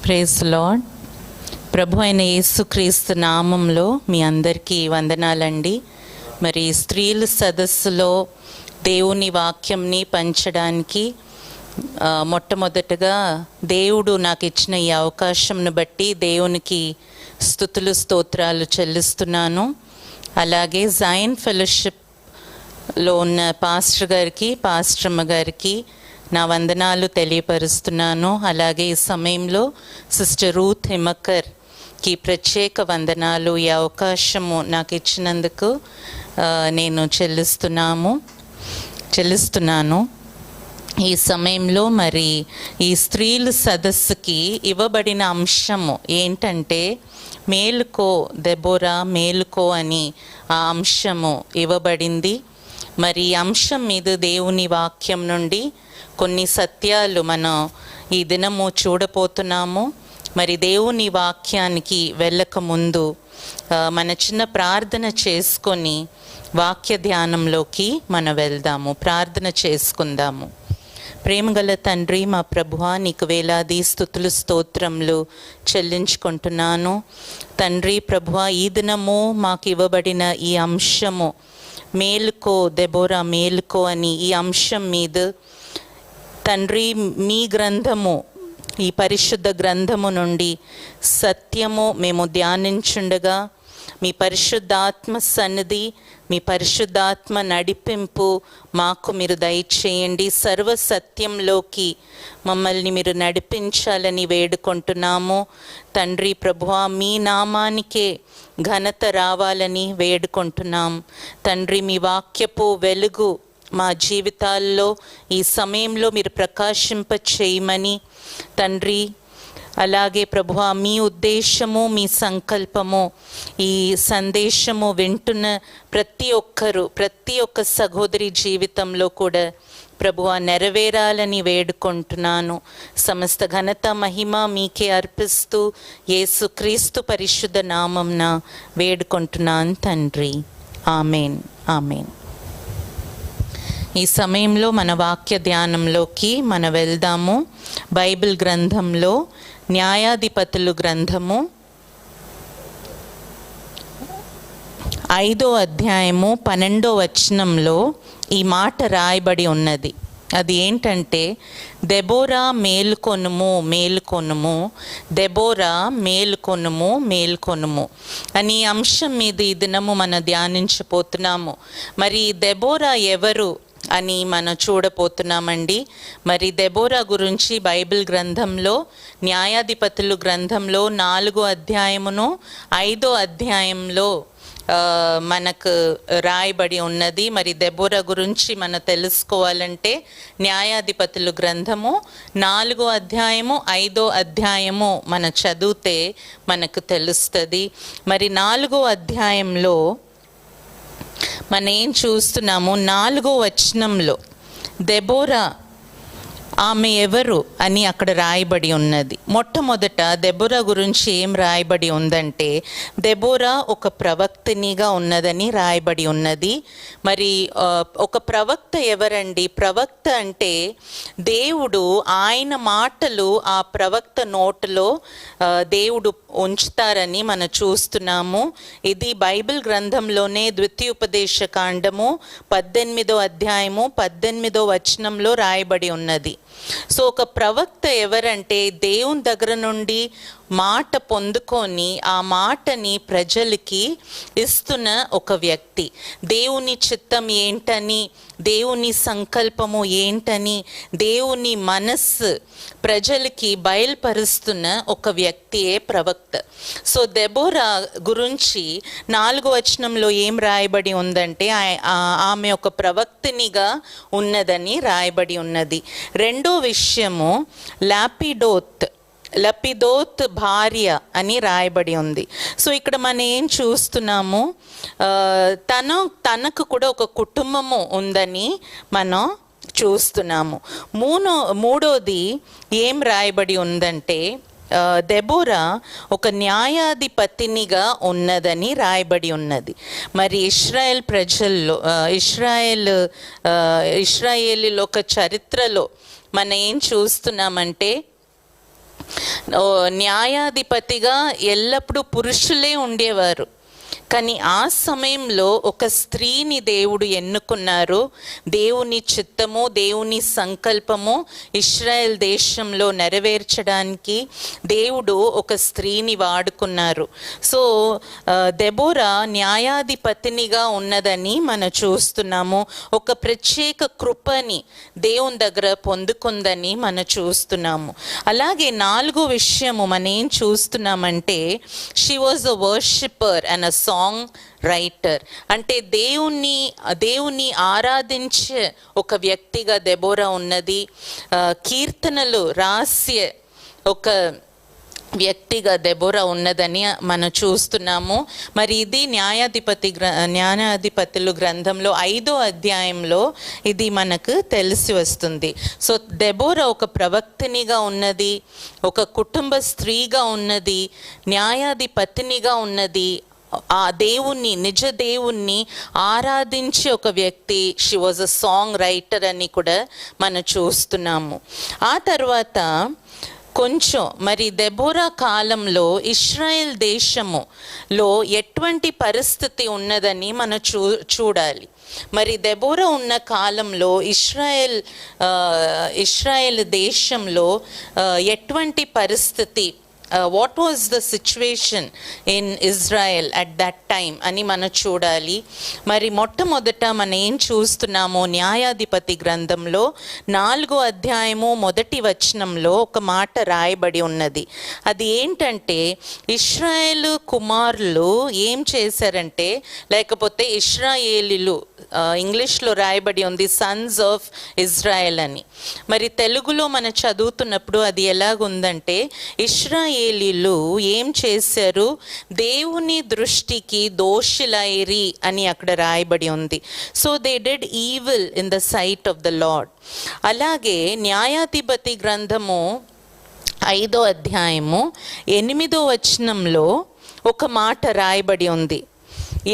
Praise lord. ప్రభు అయిన యేసుక్రీస్తు నామంలో మీ అందరికీ వందనాలండి. మరి స్త్రీల సదస్సులో దేవుని వాక్యంని పంచడానికి మొట్టమొదటగా దేవుడు నాకు ఇచ్చిన ఈ అవకాశంను బట్టి దేవునికి స్తుతులు స్తోత్రాలు చెల్లిస్తున్నాను. అలాగే జైన్ ఫెలోషిప్లో ఉన్న పాస్టర్ గారికి, పాస్టర్మ్మ గారికి నా వందనాలు తెలియపరుస్తున్నాను. అలాగే ఈ సమయంలో సిస్టర్ రూత్ హిమకర్కి ప్రత్యేక వందనాలు. ఈ అవకాశము నాకు ఇచ్చినందుకు నేను చెల్లిస్తున్నాను. ఈ సమయంలో మరి ఈ స్త్రీల సదస్సుకి ఇవ్వబడిన అంశము ఏంటంటే మేలుకో దెబోరా మేలుకో అని ఆ అంశము ఇవ్వబడింది. మరి ఈ అంశం మీద దేవుని వాక్యం నుండి కొన్ని సత్యాలు మనం ఈ దినము చూడపోతున్నాము. మరి దేవుని వాక్యానికి వెళ్ళక ముందు మన చిన్న ప్రార్థన చేసుకొని వాక్య ధ్యానంలోకి మనం వెళ్దాము. ప్రార్థన చేసుకుందాము. ప్రేమగల తండ్రి, మా ప్రభువా, నీకు వేలాది స్తుతులు స్తోత్రములు చెల్లించుకుంటున్నాను. తండ్రి ప్రభువా, ఈ దినము మాకు ఇవ్వబడిన ఈ అంశము మేలుకో దెబోరా మేలుకో అని ఈ అంశం మీద తండ్రి మీ గ్రంథము, ఈ పరిశుద్ధ గ్రంథము నుండి సత్యము మేము ధ్యానించుండగా మీ పరిశుద్ధాత్మ సన్నిధి, మీ పరిశుద్ధాత్మ నడిపింపు మాకు మీరు దయచేయండి. సర్వ సత్యంలోకి మమ్మల్ని మీరు నడిపించాలని వేడుకుంటున్నాము. తండ్రి ప్రభువా, మీ నామానికే ఘనత రావాలని వేడుకుంటున్నాం. తండ్రి, మీ వాక్యపు వెలుగు మా జీవితాల్లో ఈ సమయంలో మీరు ప్రకాశింప చేయమని తండ్రి, అలాగే ప్రభువా, మీ ఉద్దేశము, మీ సంకల్పము ఈ సందేశము వింటున్న ప్రతి ఒక్క సహోదరి జీవితంలో కూడా ప్రభువా నెరవేరాలని వేడుకుంటున్నాను. సమస్త ఘనత మహిమ మీకే అర్పిస్తూ యేసుక్రీస్తు పరిశుద్ధ నామంన వేడుకుంటున్నాను తండ్రి. Amen, amen. ఈ సమయంలో మన వాక్య ధ్యానంలోకి మనం వెళ్దాము. బైబిల్ గ్రంథంలో న్యాయాధిపతులు గ్రంథము 5వ అధ్యాయము 12వ వచనంలో ఈ మాట రాయబడి ఉన్నది. అది ఏంటంటే, దెబోరా మేలుకొనుము మేలుకొనుము, దెబోరా మేలుకొనుము మేలుకొనుము అని అంశం మీద ఈ దినము మనం ధ్యానించబోతున్నాము. మరి దెబోరా ఎవరు అని మనం చూడబోతున్నామండి. మరి దెబోరా గురించి బైబిల్ గ్రంథంలో న్యాయాధిపతులు గ్రంథంలో 4వ అధ్యాయమును 5వ అధ్యాయంలో మనకు రాయబడి ఉన్నది. మరి దెబోరా గురించి మనం తెలుసుకోవాలంటే న్యాయాధిపతులు గ్రంథము 4వ అధ్యాయము 5వ అధ్యాయము మనం చదివితే మనకు తెలుస్తుంది. మరి 4వ అధ్యాయంలో మనం ఏం చూస్తున్నాము, 4వ వచనంలో దెబోరా ఆమె ఎవరు అని అక్కడ రాయబడి ఉన్నది. మొట్టమొదట దెబోరా గురించి ఏం రాయబడి ఉందంటే, దెబోరా ఒక ప్రవక్తనిగా ఉన్నదని రాయబడి ఉన్నది. మరి ఒక ప్రవక్త ఎవరండి? ప్రవక్త అంటే దేవుడు ఆయన మాటలు ఆ ప్రవక్త నోటులో దేవుడు ఉంచుతారని మనం చూస్తున్నాము. ఇది బైబిల్ గ్రంథంలోనే ద్వితీయోపదేశ కాండము 18వ అధ్యాయము 18వ వచనంలో రాయబడి ఉన్నది. సో ఒక ప్రవక్త ఎవరంటే దేవుని దగ్గర నుండి మాట పొందుకొని ఆ మాటని ప్రజలకి ఇస్తున్న ఒక వ్యక్తి. దేవుని చిత్తం ఏంటని, దేవుని సంకల్పము ఏంటని, దేవుని మనస్సు ప్రజలకి బయలుపరుస్తున్న ఒక వ్యక్తియే ప్రవక్త. సో దెబోరా గురించి 4వ వచనంలో ఏం రాయబడి ఉందంటే, ఆమె ఒక ప్రవక్తనిగా ఉన్నదని రాయబడి ఉన్నది. రెండో విషయము లపిదోత్ భార్య అని రాయబడి ఉంది. సో ఇక్కడ మనం ఏం చూస్తున్నాము, తనకు కూడా ఒక కుటుంబము ఉందని మనం చూస్తున్నాము. మూడోది ఏం రాయబడి ఉందంటే, దెబోరా ఒక న్యాయాధిపతినిగా ఉన్నదని రాయబడి ఉన్నది. మరి ఇశ్రాయేల్ ప్రజల్లో ఇశ్రాయేలీల ఒక చరిత్రలో మనం ఏం చూస్తున్నామంటే, న్యాయాధిపతిగా ఎల్లప్పుడూ పురుషులే ఉండేవారు. కానీ ఆ సమయంలో ఒక స్త్రీని దేవుడు ఎన్నుకున్నారు. దేవుని చిత్తము, దేవుని సంకల్పము ఇశ్రాయేల్ దేశంలో నెరవేర్చడానికి దేవుడు ఒక స్త్రీని వాడుకున్నారు. సో దెబోరా న్యాయాధిపతినిగా ఉన్నదని మనం చూస్తున్నాము. ఒక ప్రత్యేక కృపని దేవుని దగ్గర పొందుకుందని మనం చూస్తున్నాము. అలాగే 4వ విషయము మనం ఏం చూస్తున్నామంటే, she was a worshipper and a song writer. అంటే దేవుని ఆరాధించే ఒక వ్యక్తిగా దెబోరా ఉన్నది. కీర్తనలు రాసే ఒక వ్యక్తిగా దెబోరా ఉన్నదని మనం చూస్తున్నాము. మరి ఇది న్యాయాధిపతులు గ్రంథంలో 5వ అధ్యాయంలో ఇది మనకు తెలిసి వస్తుంది. సో దెబోరా ఒక ప్రవక్తనిగా ఉన్నది, ఒక కుటుంబ స్త్రీగా ఉన్నది, న్యాయాధిపతినిగా ఉన్నది, ఆ దేవుణ్ణి, నిజ దేవుణ్ణి ఆరాధించే ఒక వ్యక్తి. She was a song writer అని కూడా మనం చూస్తున్నాము. ఆ తర్వాత కొంచెం మరి దెబోరా కాలంలో ఇశ్రాయేల్ దేశములో ఎటువంటి పరిస్థితి ఉన్నదని మనం చూడాలి. మరి దెబోరా ఉన్న కాలంలో ఇశ్రాయేల్ దేశంలో ఎటువంటి పరిస్థితి, what was the situation in Israel at that time అని మనం చూడాలి. మరి మొట్టమొదట మనం ఏం చూస్తున్నామో, న్యాయాధిపతి గ్రంథంలో 4వ అధ్యాయము 1వ వచనంలో ఒక మాట రాయబడి ఉన్నది. అది ఏంటంటే, ఇశ్రాయేలు కుమారులు ఏం చేశారంటే, లేకపోతే ఇశ్రాయేలీలు, ఇంగ్లీష్లో రాయబడి ఉంది సన్స్ ఆఫ్ ఇజ్రాయెల్ అని. మరి తెలుగులో మనం చదువుతున్నప్పుడు అది ఎలాగుందంటే, ఇశ్రాయేలీలు ఏం చేశారు, దేవుని దృష్టికి దోషులైరి అని అక్కడ రాయబడి ఉంది. So they did evil in the sight of the lord. అలాగే న్యాయాధిపతి గ్రంథము 5వ అధ్యాయము 8వ వచనంలో ఒక మాట రాయబడి ఉంది.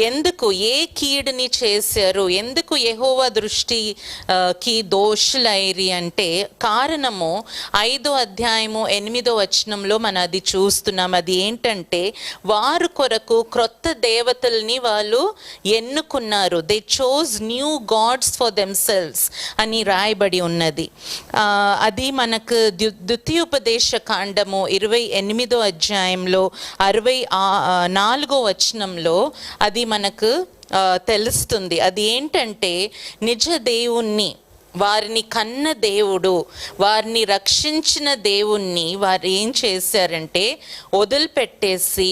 ఎందుకు ఏ కీడుని చేశారు, ఎందుకు యెహోవా దృష్టికి దోషులైరి అంటే కారణము 5వ అధ్యాయము 8వ వచనంలో మనం అది చూస్తున్నాం. అది ఏంటంటే, వారు కొరకు క్రొత్త దేవతల్ని వాళ్ళు ఎన్నుకున్నారు. They chose new God's for themselves అని రాయబడి ఉన్నది. అది మనకు ద్వితీయోపదేశ కాండము 28వ అధ్యాయంలో 64వ వచనంలో అది మనకు తెలుస్తుంది. అది ఏంటంటే, నిజ దేవుణ్ణి, వారిని కన్న దేవుడు, వారిని రక్షించిన దేవుణ్ణి వారు ఏం చేశారంటే వదిలిపెట్టేసి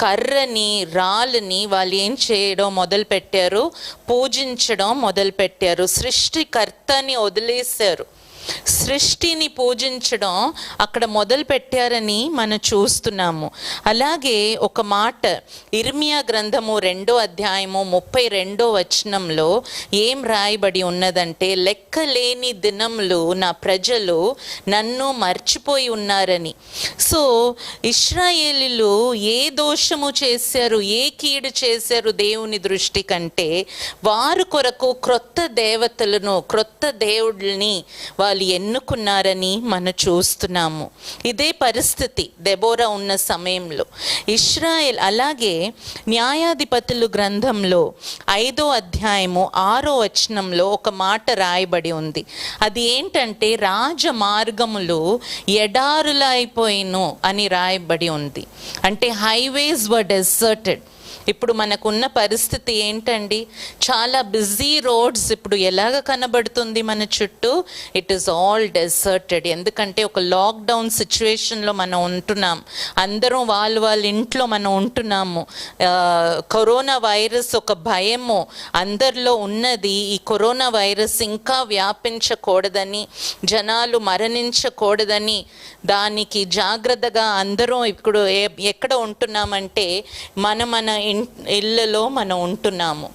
కర్రని, రాళ్ళని వాళ్ళు ఏం చేయడం మొదలుపెట్టారు, పూజించడం మొదలుపెట్టారు. సృష్టికర్తని వదిలేశారు, సృష్టిని పూజించడం అక్కడ మొదలు పెట్టారని మనం చూస్తున్నాము. అలాగే ఒక మాట ఇర్మియా గ్రంథము 2వ అధ్యాయము 32వ వచనంలో ఏం రాయబడి ఉన్నదంటే, లెక్కలేని దినములు నా ప్రజలు నన్ను మర్చిపోయి ఉన్నారని. సో ఇశ్రాయేలీలు ఏ దోషము చేశారు, ఏ కీడు చేశారు దేవుని దృష్టి కంటే, వారు కొరకు క్రొత్త దేవతలను, క్రొత్త దేవుళ్ళని వాళ్ళు ఎన్నుకున్నారని మనం చూస్తున్నాము. ఇదే పరిస్థితి దెబోరా ఉన్న సమయంలో ఇశ్రాయేల్. అలాగే న్యాయాధిపతులు గ్రంథంలో 5వ అధ్యాయము 6వ వచనంలో ఒక మాట రాయబడి ఉంది. అది ఏంటంటే, రాజమార్గములు ఎడారులైపోయిను అని రాయబడి ఉంది. అంటే హైవేస్ వర్ డెజర్టెడ్. ఇప్పుడు మనకున్న పరిస్థితి ఏంటండి, చాలా బిజీ రోడ్స్ ఇప్పుడు ఎలాగ కనబడుతుంది మన చుట్టూ, ఇట్ ఈస్ ఆల్ డెజర్టెడ్. ఎందుకంటే ఒక లాక్డౌన్ సిచ్యువేషన్లో మనం ఉంటున్నాం, అందరం వాళ్ళ ఇంట్లో మనం ఉంటున్నాము. కరోనా వైరస్ ఒక భయము అందరిలో ఉన్నది. ఈ కరోనా వైరస్ ఇంకా వ్యాపించకూడదని, జనాలు మరణించకూడదని, దానికి జాగ్రత్తగా అందరం ఇప్పుడు ఎక్కడ ఉంటున్నామంటే మన ఇళ్ళలో మనం ఉంటున్నాము.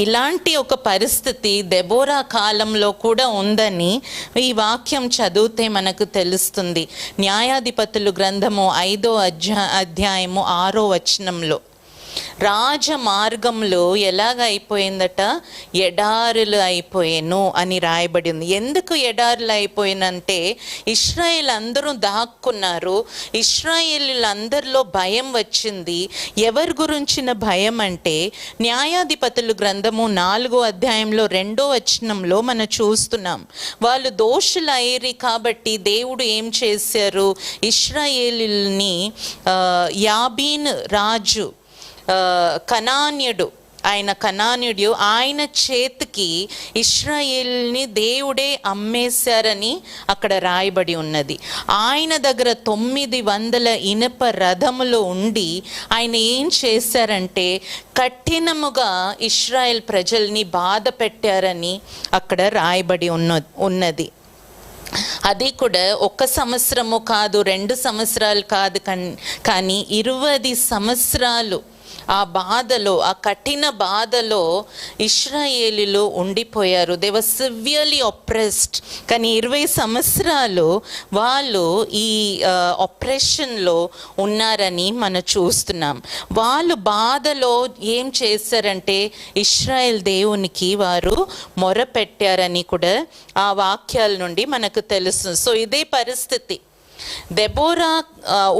ఇలాంటి ఒక పరిస్థితి దెబోరా కాలంలో కూడా ఉందని ఈ వాక్యం చదివితే మనకు తెలుస్తుంది. న్యాయాధిపతులు గ్రంథము 5వ అధ్యాయము 6వ వచనంలో రాజ మార్గంలో ఎలాగ అయిపోయిందట, ఎడారులు అయిపోయాను అని రాయబడి ఉంది. ఎందుకు ఎడారులు అయిపోయినంటే ఇశ్రాయేల్ అందరూ దాక్కున్నారు. ఇశ్రాయేలీలందరిలో భయం వచ్చింది. ఎవరి గురించిన భయం అంటే న్యాయాధిపతులు గ్రంథము 4వ అధ్యాయంలో 2వ వచనంలో మనం చూస్తున్నాం. వాళ్ళు దోషులు అయ్యారు కాబట్టి దేవుడు ఏం చేశారు, ఇశ్రాయేలీల్ని యాబీన్ రాజు కనాన్యుడు ఆయన చేతికి ఇశ్రాయేల్ని దేవుడే అమ్మేశారని అక్కడ రాయబడి ఉన్నది. ఆయన దగ్గర 900 ఇనుప రథములు ఉండి ఆయన ఏం చేశారంటే కఠినముగా ఇశ్రాయేల్ ప్రజల్ని బాధ పెట్టారని అక్కడ రాయబడి ఉన్నది. అది కూడా 1 సంవత్సరము కాదు, 2 సంవత్సరాలు కాదు, కానీ 20 సంవత్సరాలు ఆ బాధలో, ఆ కఠిన బాధలో ఇశ్రాయేలీలు ఉండిపోయారు. They were severely oppressed. కానీ 20 సంవత్సరాలు వాళ్ళు ఈ ఆపరేషన్లో ఉన్నారని మనం చూస్తున్నాం. వాళ్ళు బాధలో ఏం చేశారంటే ఇశ్రాయేల్ దేవునికి వారు మొరపెట్టారని కూడా ఆ వాక్యాల నుండి మనకు తెలుసు. సో ఇదే పరిస్థితి దెబోరా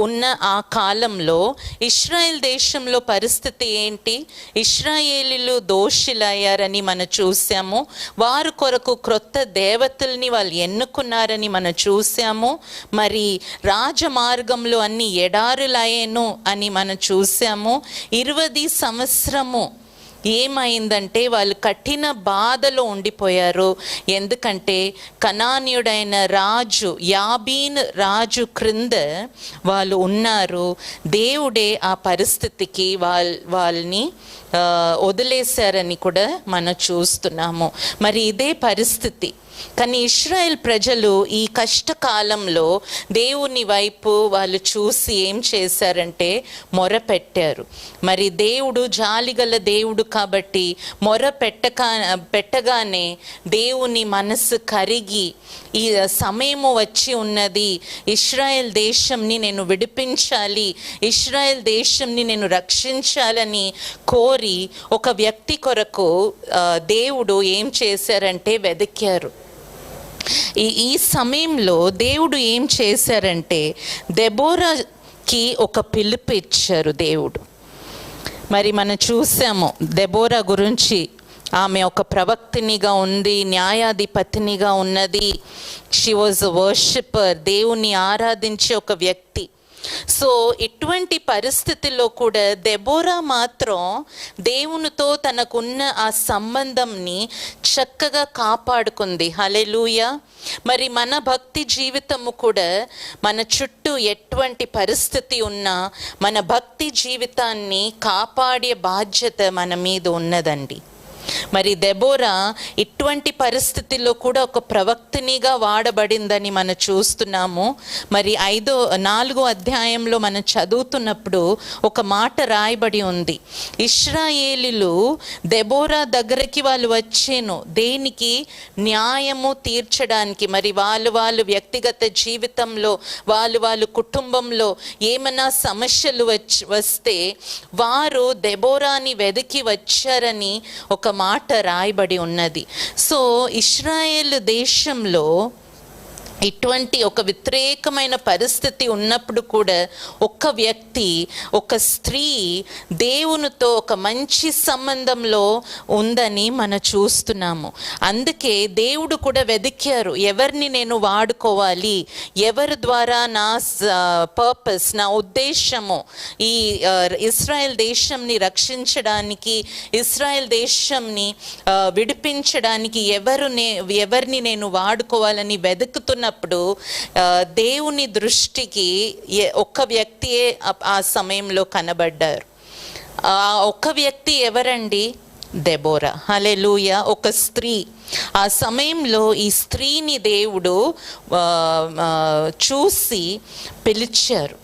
ఉన్న ఆ కాలంలో ఇశ్రాయేల్ దేశంలో పరిస్థితి ఏంటి, ఇశ్రాయేలీలు దోషులయ్యారని మనం చూసాము. వారు కొరకు క్రొత్త దేవతల్ని వాళ్ళు ఎన్నుకున్నారని మనం చూసాము. మరి రాజమార్గంలో అన్ని ఎడారులయ్యాను అని మనం చూసాము. 20 సంవత్సరము ఏమైందంటే వాళ్ళు కఠిన బాధలో ఉండిపోయారు. ఎందుకంటే కనానీయుడైన రాజు యాబీన్ రాజు క్రింద వాళ్ళు ఉన్నారు. దేవుడే ఆ పరిస్థితికి వాళ్ళని వదిలేశారని కూడా మనం చూస్తున్నాము. మరి ఇదే పరిస్థితి. కానీ ఇశ్రాయేల్ ప్రజలు ఈ కష్టకాలంలో దేవుని వైపు వాళ్ళు చూసి ఏం చేశారంటే మొరపెట్టారు. మరి దేవుడు జాలిగల దేవుడు కాబట్టి పెట్టగానే దేవుని మనసు కరిగి ఈ సమయము వచ్చి ఉన్నది, ఇశ్రాయేల్ దేశంని నేను విడిపించాలి, ఇశ్రాయేల్ దేశంని నేను రక్షించాలని కోరి ఒక వ్యక్తి కొరకు దేవుడు ఏం చేశారంటే వెదికారు. ఈ సమయంలో దేవుడు ఏం చేశారంటే దెబోరాకి ఒక పిలుపు ఇచ్చారు దేవుడు. మరి మనం చూసాము దెబోరా గురించి, ఆమె ఒక ప్రవక్తినిగా ఉంది, న్యాయాధిపతినిగా ఉన్నది. షీ వాజ్ అ వర్షిపర్, దేవుని ఆరాధించే ఒక వ్యక్తి. సో ఇటువంటి పరిస్థితుల్లో కూడా దెబోరా మాత్రం దేవునితో తనకున్న ఆ సంబంధంని చక్కగా కాపాడుకుంది. హల్లెలూయా. మరి మన భక్తి జీవితము కూడా మన చుట్టూ ఎటువంటి పరిస్థితి ఉన్నా మన భక్తి జీవితాన్ని కాపాడే బాధ్యత మన మీద ఉన్నదండి. మరి దెబోరా ఇటువంటి పరిస్థితుల్లో కూడా ఒక ప్రవక్తినిగా వాడబడిందని మనం చూస్తున్నాము. మరి 4వ అధ్యాయంలో మనం చదువుతున్నప్పుడు ఒక మాట రాయబడి ఉంది, ఇశ్రాయేలీలు దెబోరా దగ్గరికి వాళ్ళు వచ్చేను దేనికి, న్యాయము తీర్చడానికి. మరి వాళ్ళు వ్యక్తిగత జీవితంలో వాళ్ళు కుటుంబంలో ఏమైనా సమస్యలు వస్తే వారు దెబోరాని వెదికి వచ్చారని ఒక మాట రాయబడి ఉన్నది. సో ఇశ్రాయేల్ దేశంలో ఇటువంటి ఒక వ్యతిరేకమైన పరిస్థితి ఉన్నప్పుడు కూడా ఒక వ్యక్తి, ఒక స్త్రీ దేవునితో ఒక మంచి సంబంధంలో ఉందని మనం చూస్తున్నాము. అందుకే దేవుడు కూడా వెదికారు, ఎవరిని నేను వాడుకోవాలి, ఎవరి ద్వారా నా పర్పస్, నా ఉద్దేశము ఈ ఇశ్రాయేల్ దేశంని రక్షించడానికి, ఇశ్రాయేల్ దేశంని విడిపించడానికి ఎవరిని నేను వాడుకోవాలని వెతుకుతున్నప్పుడు దేవుని దృష్టికి ఒక్క వ్యక్తియే ఆ సమయంలో కనబడ్డారు. ఒక్క వ్యక్తి ఎవరండి? దెబోరా. హల్లెలూయా. ఒక స్త్రీ. ఆ సమయంలో ఈ స్త్రీని దేవుడు చూసి పిలిచారు.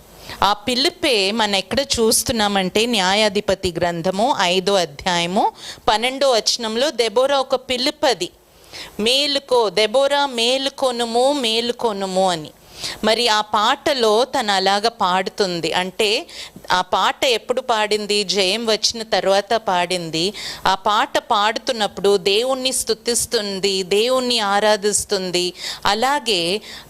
ఆ పిలుపే మనం ఎక్కడ చూస్తున్నామంటే న్యాయాధిపతి గ్రంథము 5వ అధ్యాయము 12వ వచనంలో దెబోరా ఒక పిలుపది, మేలుకో దెబోరా, మేలుకొనుము అని. మరి ఆ పాటలో తను అలాగ పాడుతుంది. అంటే ఆ పాట ఎప్పుడు పాడింది? జయం వచ్చిన తర్వాత పాడింది. ఆ పాట పాడుతున్నప్పుడు దేవుణ్ణి స్తుతిస్తుంది, దేవుణ్ణి ఆరాధిస్తుంది. అలాగే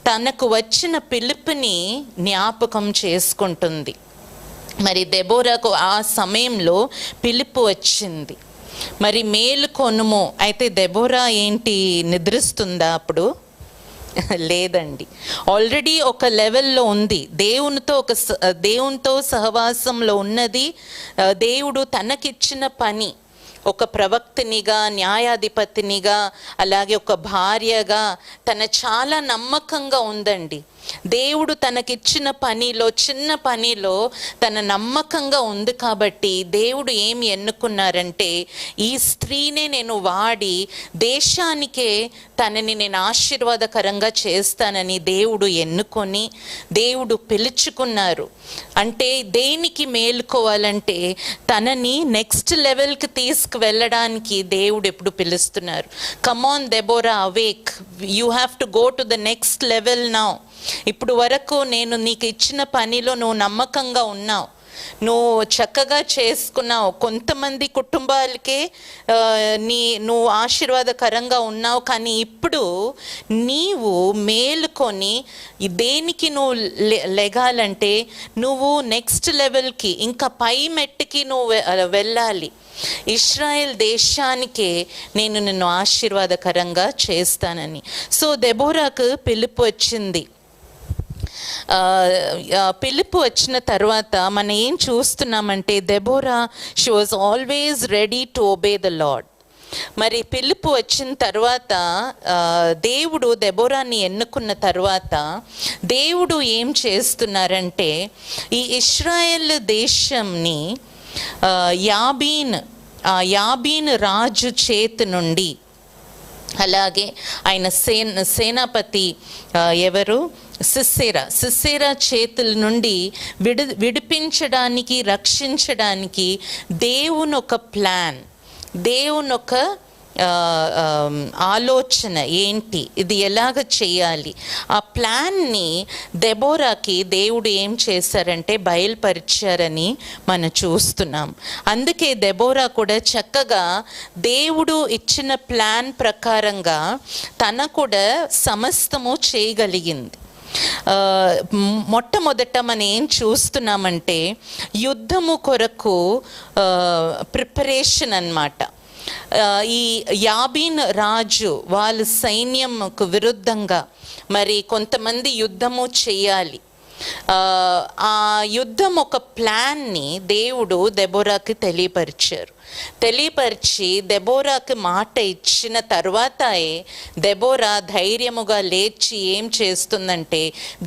తనకు వచ్చిన పిలుపుని జ్ఞాపకం చేసుకుంటుంది. మరి దెబోరాకు ఆ సమయంలో పిలుపు వచ్చింది. మరి మేలుకొనుము. అయితే దెబోరా ఏంటి, నిద్రిస్తుందా అప్పుడు? లేదండి. ఆల్రెడీ ఒక లెవెల్లో ఉంది, దేవునితో సహవాసంలో ఉన్నది. దేవుడు తనకిచ్చిన పని, ఒక ప్రవక్తనిగా, న్యాయాధిపతినిగా, అలాగే ఒక భార్యగా తన చాలా నమ్మకంగా ఉందండి. దేవుడు తనకిచ్చిన పనిలో, చిన్న పనిలో తన నమ్మకంగా ఉంది. కాబట్టి దేవుడు ఏమి ఎన్నుకున్నారంటే, ఈ స్త్రీనే నేను వాడి దేశానికే తనని నేను ఆశీర్వాదకరంగా చేస్తానని దేవుడు ఎన్నుకొని, దేవుడు పిలుచుకున్నారు. అంటే దేనికి మేలుకోవాలంటే, తనని నెక్స్ట్ లెవెల్కి తీసుకువెళ్ళడానికి దేవుడు ఎప్పుడు పిలుస్తున్నారు. Come on Deborah, awake, you have to go to the next level now. ఇప్పుడు వరకు నేను నీకు ఇచ్చిన పనిలో నువ్వు నమ్మకంగా ఉన్నావు, నువ్వు చక్కగా చేసుకున్నావు. కొంతమంది కుటుంబాలకే నువ్వు ఆశీర్వాదకరంగా ఉన్నావు. కానీ ఇప్పుడు నీవు మేలుకొని దేనికి నువ్వు లెగాలంటే, నువ్వు నెక్స్ట్ లెవెల్కి, ఇంకా పై మెట్టుకి నువ్వు వెళ్ళాలి. ఇశ్రాయేల్ దేశానికే నేను నిన్ను ఆశీర్వాదకరంగా చేస్తానని. సో దెబోరాకు పిలుపు వచ్చింది. పిలుపు వచ్చిన తర్వాత మనం ఏం చూస్తున్నామంటే, Deborah she was always ready to obey the Lord. మరి పిలుపు వచ్చిన తర్వాత దేవుడు దెబోరాని ఎన్నుకున్న తర్వాత దేవుడు ఏం చేస్తున్నారంటే, ఈ ఇశ్రాయేల్ దేశంని యాబీన్ రాజు చేతి నుండి, అలాగే ఆయన సేనాపతి ఎవరు, సిస్సేరా చేతుల నుండి విడిపించడానికి, రక్షించడానికి దేవుని ఒక ప్లాన్, దేవుని ఒక ఆలోచన ఏంటి, ఇది ఎలాగ చేయాలి, ఆ ప్లాన్ని దెబోరాకి దేవుడు ఏం చేశారంటే బయలుపరిచారని మనం చూస్తున్నాం. అందుకే దెబోరా కూడా చక్కగా దేవుడు ఇచ్చిన ప్లాన్ ప్రకారంగా తన కూడా సమస్తము చేయగలిగింది. మొట్టమొదట మనం ఏం చూస్తున్నామంటే, యుద్ధము కొరకు ప్రిపరేషన్ అన్నమాట. ఈ యాబీన్ రాజు వాళ్ళ సైన్యంకు విరుద్ధంగా మరి కొంతమంది యుద్ధము చేయాలి. ఆ యుద్ధం ఒక ప్లాన్ని దేవుడు దెబోరాకి తెలియపరిచి దెబోరాకి మాట ఇచ్చిన తర్వాతే దెబోరా ధైర్యముగా లేచి ఏం చేస్తుందంటే,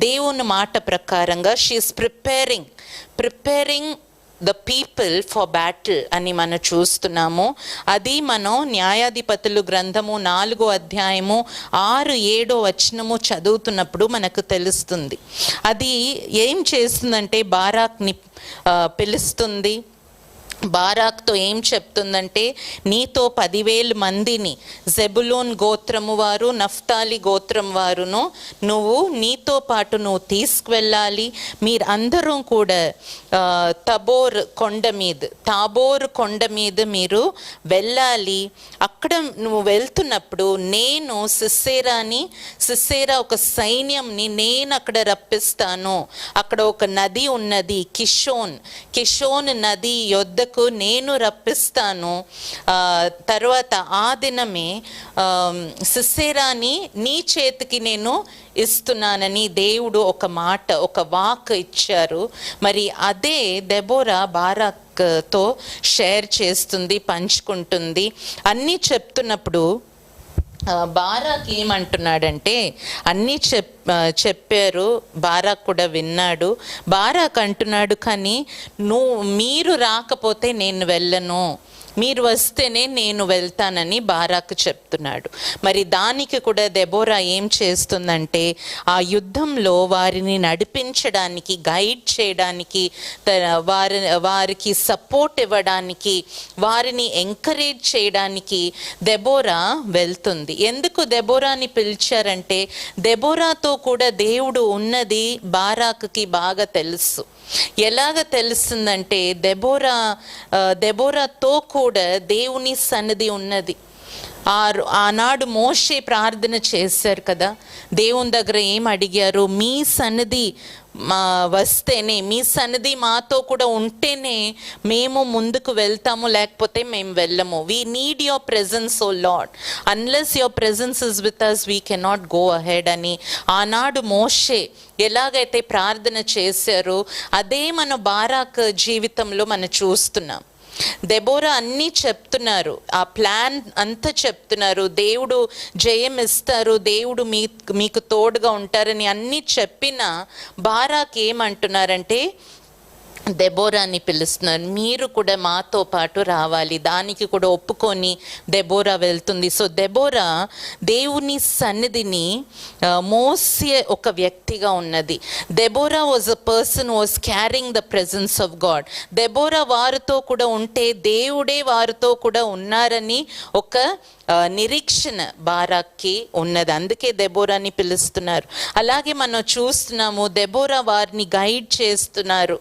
దేవుని మాట ప్రకారంగా she's preparing the people for battle అని మనం చూస్తున్నాము. అది మనం న్యాయాధిపతులు గ్రంథము 4వ అధ్యాయము 6-7 వచనము చదువుతున్నప్పుడు మనకు తెలుస్తుంది. అది ఏం చేస్తుందంటే, బారాక్ని పిలుస్తుంది. బారాక్తో ఏం చెప్తుందంటే, నీతో 10,000 మందిని జెబులూన్ గోత్రము వారు, నఫ్తాలి గోత్రం వారును నువ్వు నీతో పాటు నువ్వు తీసుకువెళ్ళాలి. మీరందరూ కూడా తాబోర్ కొండ మీద మీరు వెళ్ళాలి. అక్కడ నువ్వు వెళ్తున్నప్పుడు నేను సిస్సేరా ఒక సైన్యంని నేను అక్కడ రప్పిస్తాను. అక్కడ ఒక నది ఉన్నది, కిషోన్ నది యొద్దకు నేను రప్పిస్తాను. తర్వాత ఆ దినమే సిస్సేరాని నీ చేతికి నేను ఇస్తున్నానని దేవుడు ఒక మాట, ఒక వాక్ ఇచ్చారు. మరి అదే దెబోరా బారాక్తో షేర్ చేస్తుంది, పంచుకుంటుంది. అన్నీ చెప్తున్నప్పుడు బారాక్ ఏమంటున్నాడంటే, అన్నీ చెప్పారు, బారాక్ కూడా విన్నాడు. బారాక్ అంటున్నాడు, కానీ మీరు రాకపోతే నేను వెళ్ళను, మీరు వస్తేనే నేను వెళ్తానని బారాకు చెప్తున్నాడు. మరి దానికి కూడా దెబోరా ఏం చేస్తుందంటే ఆ యుద్ధంలో వారిని నడిపించడానికి, గైడ్ చేయడానికి, వారికి సపోర్ట్ ఇవ్వడానికి, వారిని ఎంకరేజ్ చేయడానికి దెబోరా వెళ్తుంది. ఎందుకు దెబోరాని పిలిచారంటే దెబోరాతో కూడా దేవుడు ఉన్నది బారాకుకి బాగా తెలుసు. ఎలాగ తెలుస్తుందంటే దెబోరాతో కూడా దేవుని సన్నిధి ఉన్నది. ఆనాడు మోషే ప్రార్థన చేశారు కదా, దేవుని దగ్గర ఏం అడిగారు? మీ సన్నిధి వస్తేనే, మీ సన్నిధి మాతో కూడా ఉంటేనే మేము ముందుకు వెళ్తాము, లేకపోతే మేము వెళ్ళము. We need your presence O lord, unless your presence is with us we cannot go ahead అని ఆనాడు మోషే ఎలాగైతే ప్రార్థన చేశారో అదే మన బారాక్ జీవితంలో మనం చూస్తున్నాం. దెబోరా అన్నీ చెప్తున్నారు, ఆ ప్లాన్ అంతా చెప్తున్నారు, దేవుడు జయం ఇస్తారు, దేవుడు మీకు తోడుగా ఉంటారని అన్నీ చెప్పినా బారాక్ ఏమంటున్నారంటే దెబోరాని పిలుస్తున్నారు, మీరు కూడా మాతో పాటు రావాలి. దానికి కూడా ఒప్పుకొని దెబోరా వెళ్తుంది. సో దెబోరా దేవుని సన్నిధిని మోసే ఒక వ్యక్తిగా ఉన్నది. Deborah was a person was carrying the presence of God. Deborah వారితో కూడా ఉంటే దేవుడే వారితో కూడా ఉన్నారని ఒక నిరీక్షణ బారాక్కి ఉన్నది. అందుకే దెబోరాని పిలుస్తున్నారు. అలాగే మనం చూస్తున్నాము దెబోరా వారిని గైడ్ చేస్తున్నారు.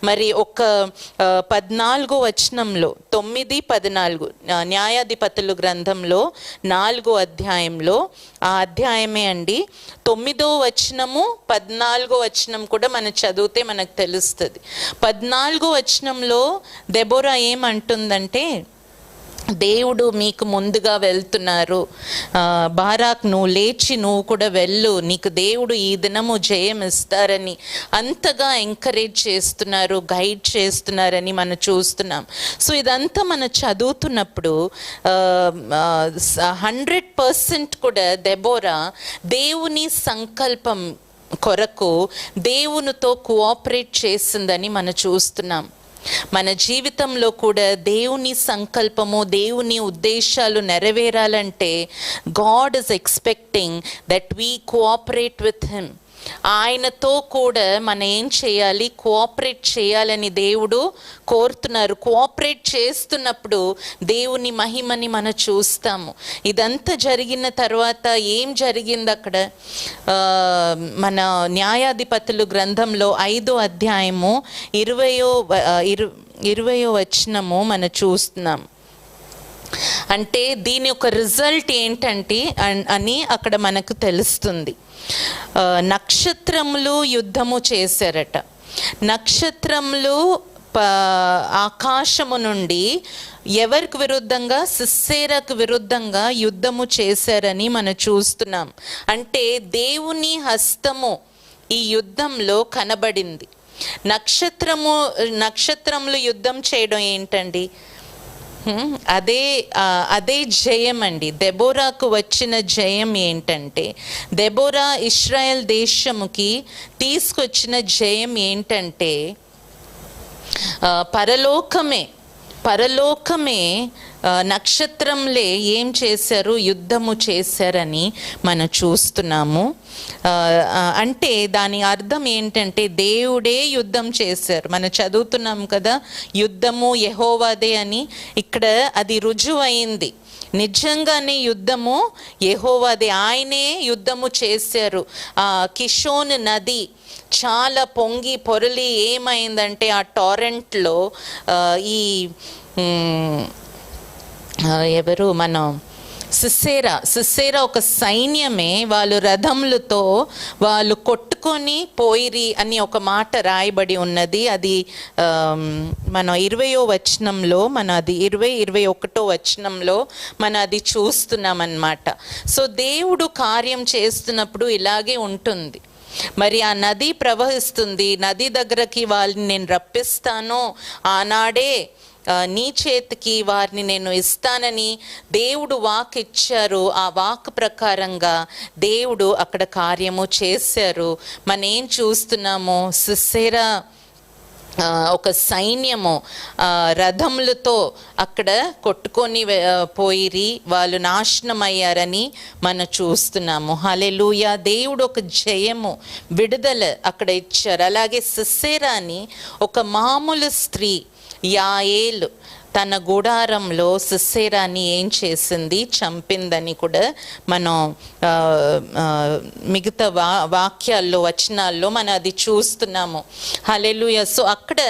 మరి ఒక 14 వచనంలో 9-14 న్యాయాధిపతులు గ్రంథంలో 4వ అధ్యాయంలో, ఆ అధ్యాయమే అండి 9వ వచనము 14వ వచనం కూడా మనం చదివితే మనకు తెలుస్తుంది. 14వ వచనంలో దెబోరా ఏమంటుందంటే దేవుడు మీకు ముందుగా వెళ్తున్నారు, బారాక్ నువ్వు లేచి నువ్వు కూడా వెళ్ళు, నీకు దేవుడు ఈ దినము జయం ఇస్తారని అంతగా ఎంకరేజ్ చేస్తున్నారు, గైడ్ చేస్తున్నారని మనం చూస్తున్నాం. సో ఇదంతా మనం చదువుతున్నప్పుడు 100% కూడా దెబోరా దేవుని సంకల్పం కొరకు దేవునితో కోఆపరేట్ చేసిందని మనం చూస్తున్నాం. మన జీవితంలో కూడా దేవుని సంకల్పము, దేవుని ఉద్దేశాలు నెరవేరాలంటే God is expecting that we cooperate with him. ఆయనతో కూడా మనం ఏం చేయాలి? కోఆపరేట్ చేయాలని దేవుడు కోరుతున్నారు. కోఆపరేట్ చేస్తున్నప్పుడు దేవుని మహిమని మనం చూస్తాము. ఇదంతా జరిగిన తర్వాత ఏం జరిగింది అక్కడ? మన న్యాయాధిపతులు గ్రంథంలో 5వ అధ్యాయము 20వ వచనము మనం చూస్తున్నాం. అంటే దీని యొక్క రిజల్ట్ ఏంటంటే అని అక్కడ మనకు తెలుస్తుంది. నక్షత్రములు యుద్ధము చేశారట. నక్షత్రములు ఆకాశము నుండి ఎవరికి విరుద్ధంగా? సిస్సేరాకు విరుద్ధంగా యుద్ధము చేశారని మనం చూస్తున్నాం. అంటే దేవుని హస్తము ఈ యుద్ధంలో కనబడింది. నక్షత్రములు యుద్ధం చేయడం ఏంటండి? అదే జయం అండి. దెబోరాకు వచ్చిన జయం ఏంటంటే, దెబోరా ఇశ్రాయేల్ దేశముకి తీసుకొచ్చిన జయం ఏంటంటే పరలోకమే నక్షత్రంలే ఏం చేశారు? యుద్ధము చేశారని మనం చూస్తున్నాము. అంటే దాని అర్థం ఏంటంటే దేవుడే యుద్ధం చేశారు. మనం చదువుతున్నాం కదా, యుద్ధము యెహోవాదే అని. ఇక్కడ అది రుజువైంది. నిజంగానే యుద్ధము యెహోవాదే, ఆయనే యుద్ధము చేశారు. కిషోన్ నది చాలా పొంగి పొరలి ఏమైందంటే ఆ టారెంట్లో ఎవరు మనం సిస్సేరా ఒక సైన్యమే వాళ్ళు రథములతో వాళ్ళు కొట్టుకొని పోయిరి అని ఒక మాట రాయబడి ఉన్నది. అది మన 20వ వచనంలో మన అది 21వ వచనంలో మనం అది చూస్తున్నాం అన్నమాట. సో దేవుడు కార్యం చేస్తున్నప్పుడు ఇలాగే ఉంటుంది. మరి ఆ నది ప్రవహిస్తుంది. నది దగ్గరకి వాళ్ళని నేను రప్పిస్తాను, ఆనాడే నీ చేతికి వారిని నేను ఇస్తానని దేవుడు వాక్ ఇచ్చారు. ఆ వాక్ ప్రకారంగా దేవుడు అక్కడ కార్యము చేశారు. మనం ఏం చూస్తున్నాము? సిస్సేరా ఒక సైన్యము రథములతో అక్కడ కొట్టుకొని పోయిరి, వాళ్ళు నాశనం అయ్యారని మనం చూస్తున్నాము. హల్లెలూయా. దేవుడు ఒక జయము, విడుదల అక్కడ ఇచ్చారు. అలాగే సిస్సేరాని ఒక మామూలు స్త్రీ యాయేలు తన గుడారంలో సిస్సేరాని ఏం చేసింది, చంపిందని కూడా మనం మిగతా వాక్యాల్లో వచనాల్లో మనం అది చూస్తున్నాము. హల్లెలూయా. సో అక్కడ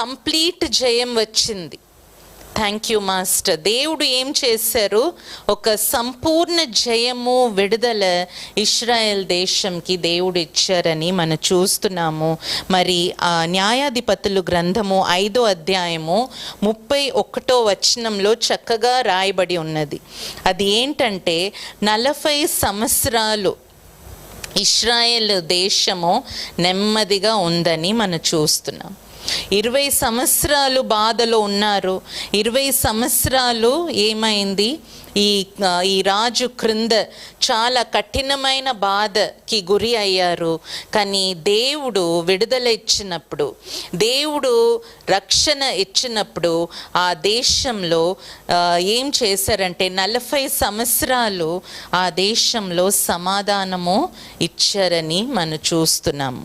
కంప్లీట్ జయం వచ్చింది. Thank you master. దేవుడు ఏం చేశారు, ఒక సంపూర్ణ జయము, విడుదల ఇశ్రాయేల్ దేశంకి దేవుడు ఇచ్చారని మనం చూస్తున్నాము. మరి న్యాయాధిపతులు గ్రంథము 5వ అధ్యాయము 31వ వచనంలో చక్కగా రాయబడి ఉన్నది. అది ఏంటంటే 40 సంవత్సరాలు ఇశ్రాయేల్ దేశము నెమ్మదిగా ఉందని మనం చూస్తున్నాం. 20 సంవత్సరాలు బాధలో ఉన్నారు. 20 సంవత్సరాలు ఏమైంది, ఈ రాజు క్రింద చాలా కఠినమైన బాధకి గురి అయ్యారు. కానీ దేవుడు విడుదల ఇచ్చినప్పుడు, దేవుడు రక్షణ ఇచ్చినప్పుడు ఆ దేశంలో ఏం చేశారంటే 40 సంవత్సరాలు ఆ దేశంలో సమాధానము ఇచ్చారని మనం చూస్తున్నాము.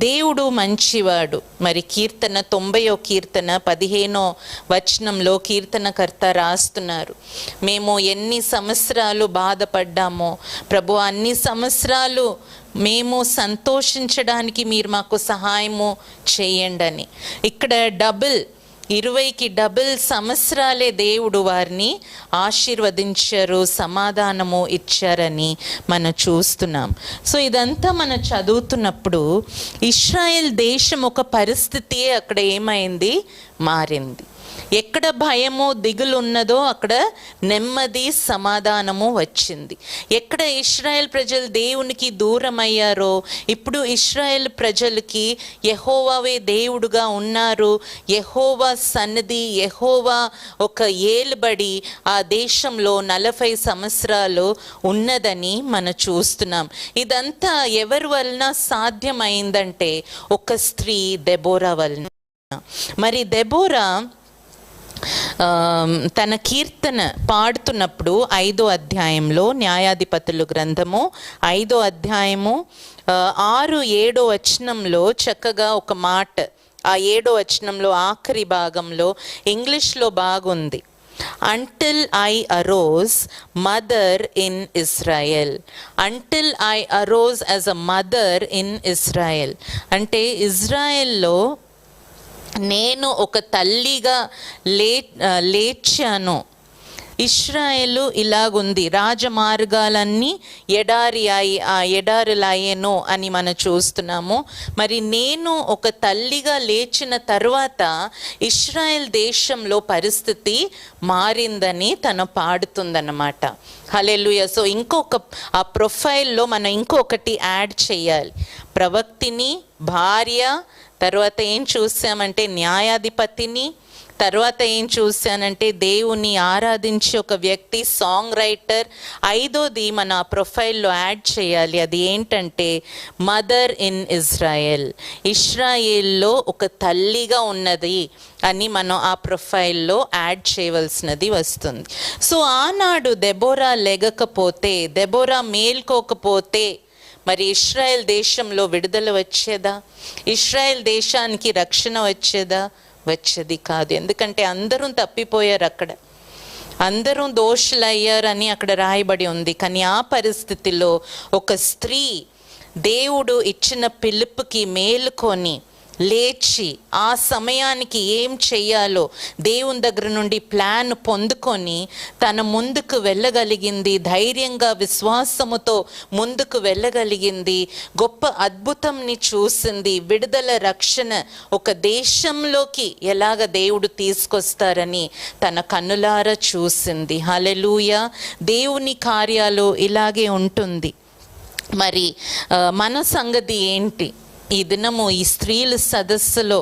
దేవుడు మంచివాడు. మరి కీర్తన 90వ కీర్తన 15వ వచనంలో కీర్తనకర్త రాస్తున్నారు, మేము ఎన్ని సంవత్సరాలు బాధపడ్డామో ప్రభు, అన్ని సంవత్సరాలు మేము సంతోషించడానికి మీరు మాకు సహాయము చేయండి అని. ఇక్కడ 20కి డబుల్ సంవత్సరాలే దేవుడు వారిని ఆశీర్వదించారు, సమాధానము ఇచ్చారని మనం చూస్తున్నాం. సో ఇదంతా మనం చదువుతున్నప్పుడు ఇశ్రాయేల్ దేశం ఒక పరిస్థితి అక్కడ ఏమైంది, మారింది. ఎక్కడ భయము దిగులు ఉన్నదో అక్కడ నెమ్మది సమాధానము వచ్చింది. ఎక్కడ ఇశ్రాయేల్ ప్రజలు దేవునికి దూరం అయ్యారో ఇప్పుడు ఇశ్రాయేల్ ప్రజలకి యెహోవావే దేవుడుగా ఉన్నారు. యెహోవా సన్నిధి, యెహోవా ఒక ఏలుబడి ఆ దేశంలో 40 సంవత్సరాలు ఉన్నదని మనం చూస్తున్నాం. ఇదంతా ఎవరి వలన సాధ్యమైందంటే ఒక స్త్రీ దెబోరా వలన. మరి దెబోరా తన కీర్తన పాడుతున్నప్పుడు 5వ అధ్యాయంలో న్యాయాధిపతులు గ్రంథము 5వ అధ్యాయము 6-7 వచనంలో చక్కగా ఒక మాట, ఆ 7వ వచనంలో ఆఖరి భాగంలో ఇంగ్లీష్లో బాగుంది. Until I arose, mother in Israel. Until I arose as a mother in Israel. అంటే ఇజ్రాయెల్లో నేను ఒక తల్లిగా లేచాను. ఇశ్రాయేలు ఇలాగుంది, రాజమార్గాలన్నీ ఎడారులాయేను అని మనం చూస్తున్నాము. మరి నేను ఒక తల్లిగా లేచిన తర్వాత ఇశ్రాయేల్ దేశంలో పరిస్థితి మారిందని తను పాడుతుందన్నమాట. హల్లెలూయా. సో ఆ ప్రొఫైల్లో మనం ఇంకొకటి యాడ్ చేయాలి. ప్రవక్తిని, భార్య, తర్వాత ఏం చూసామంటే న్యాయాధిపతిని, తర్వాత ఏం చూశానంటే దేవుని ఆరాధించే ఒక వ్యక్తి, సాంగ్ రైటర్. 5వది మన ప్రొఫైల్లో యాడ్ చేయాలి. అది ఏంటంటే మదర్ ఇన్ ఇజ్రాయెల్. ఇశ్రాయేల్లో ఒక తల్లిగా ఉన్నది అని మనం ఆ ప్రొఫైల్లో యాడ్ చేయవలసినది వస్తుంది. సో ఆనాడు దెబోరా లెగకపోతే, దెబోరా మేల్కోకపోతే మరి ఇశ్రాయేల్ దేశంలో విడుదల వచ్చేదా? ఇశ్రాయేల్ దేశానికి రక్షణ వచ్చేదా? వచ్చేది కాదు. ఎందుకంటే అందరూ తప్పిపోయారు, అక్కడ అందరూ దోషులయ్యారని అక్కడ రాయబడి ఉంది. కానీ ఆ పరిస్థితిలో ఒక స్త్రీ దేవుడు ఇచ్చిన పిలుపుకి మేలుకొని లేచి ఆ సమయానికి ఏం చెయ్యాలో దేవుని దగ్గర నుండి ప్లాన్ పొందుకొని తన ముందుకు వెళ్ళగలిగింది. ధైర్యంగా విశ్వాసముతో ముందుకు వెళ్ళగలిగింది. గొప్ప అద్భుతంని చూసింది. విడుదల, రక్షణ ఒక దేశంలోకి ఎలాగ దేవుడు తీసుకొస్తారని తన కన్నులారా చూసింది. హల్లెలూయా. దేవుని కార్యాలు ఇలాగే ఉంటుంది. మరి మన సంగతి ఏంటి? ఈ దినము ఈ స్త్రీల సదస్సులో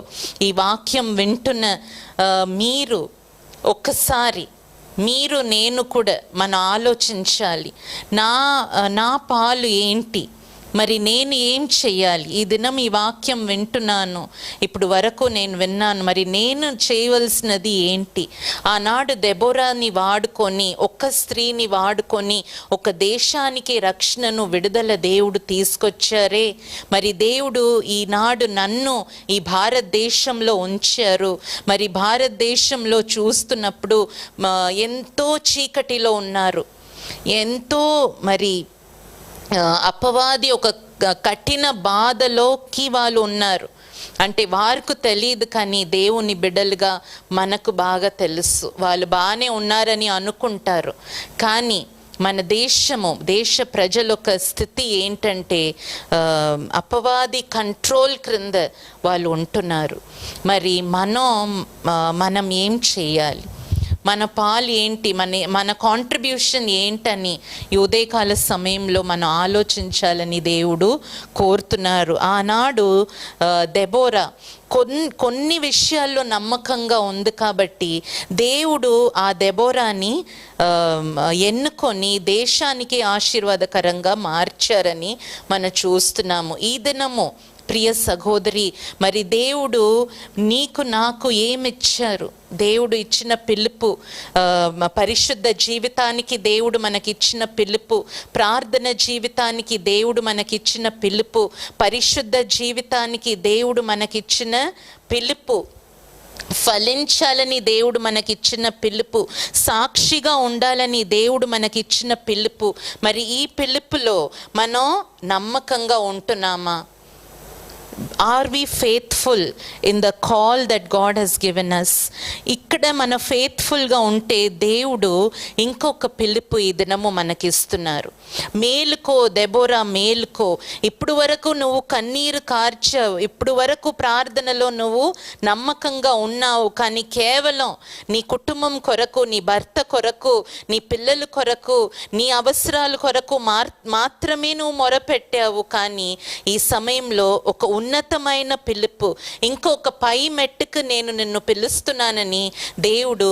ఈ వాక్యం వింటున్న మీరు ఒక్కసారి నేను కూడా మనం ఆలోచించాలి. నా పాలు ఏంటి? మరి నేను ఏం చెయ్యాలి? ఈ దినం ఈ వాక్యం వింటున్నాను, ఇప్పుడు వరకు నేను విన్నాను, మరి నేను చేయవలసినది ఏంటి? ఆనాడు దెబోరాని వాడుకొని, ఒక్క స్త్రీని వాడుకొని ఒక దేశానికి రక్షణను, విడుదల దేవుడు తీసుకొచ్చారే. మరి దేవుడు ఈనాడు నన్ను ఈ భారతదేశంలో ఉంచారు. మరి భారతదేశంలో చూస్తున్నప్పుడు ఎంతో చీకటిలో ఉన్నారు, ఎంతో మరి అపవాది ఒక కఠిన బాధలోకి వాళ్ళు ఉన్నారు. అంటే వారికి తెలియదు, కానీ దేవుని బిడ్డలుగా మనకు బాగా తెలుసు. వాళ్ళు బాగానే ఉన్నారని అనుకుంటారు, కానీ మన దేశ ప్రజల ఒక స్థితి ఏంటంటే అపవాది కంట్రోల్ క్రింద వాళ్ళు ఉంటున్నారు. మరి మనం ఏం చేయాలి? మన పాలు ఏంటి? మన కాంట్రిబ్యూషన్ ఏంటని ఈ ఉదయకాల సమయంలో మనం ఆలోచించాలని దేవుడు కోరుతున్నారు. ఆనాడు దెబోరా కొన్ని విషయాల్లో నమ్మకంగా ఉంది కాబట్టి దేవుడు ఆ దెబోరాని ఎన్నుకొని దేశానికి ఆశీర్వాదకరంగా మార్చారని మనం చూస్తున్నాము. ఈ దినము ప్రియ సహోదరి, మరి దేవుడు నీకు నాకు ఏమిచ్చారు? దేవుడు ఇచ్చిన పిలుపు, పరిశుద్ధ జీవితానికి దేవుడు మనకిచ్చిన పిలుపు, ప్రార్థన జీవితానికి దేవుడు మనకిచ్చిన పిలుపు, పరిశుద్ధ జీవితానికి దేవుడు మనకిచ్చిన పిలుపు, ఫలించాలని దేవుడు మనకిచ్చిన పిలుపు, సాక్షిగా ఉండాలని దేవుడు మనకిచ్చిన పిలుపు. మరి ఈ పిలుపులో మనం నమ్మకంగా ఉంటున్నామా? Are we faithful in the call that God has given us? ఇక్కడ మన ఫెయిత్ఫుల్గా ఉంటే దేవుడు ఇంకొక పిలుపు ఈ దినము మనకిస్తున్నారు. మేలుకో దెబోరా, మేలుకో. ఇప్పుడు వరకు నువ్వు కన్నీరు కార్చావు, ఇప్పుడు వరకు ప్రార్థనలో నువ్వు నమ్మకంగా ఉన్నావు, కానీ కేవలం నీ కుటుంబం కొరకు, నీ భర్త కొరకు, నీ పిల్లల కొరకు, నీ అవసరాల కొరకు మాత్రమే నువ్వు మొరపెట్టావు. కానీ ఈ సమయంలో ఒక ఉన్నతమైన పిలుపు, ఇంకొక పై మెట్టుకు నేను నిన్ను పిలుస్తున్నానని దేవుడు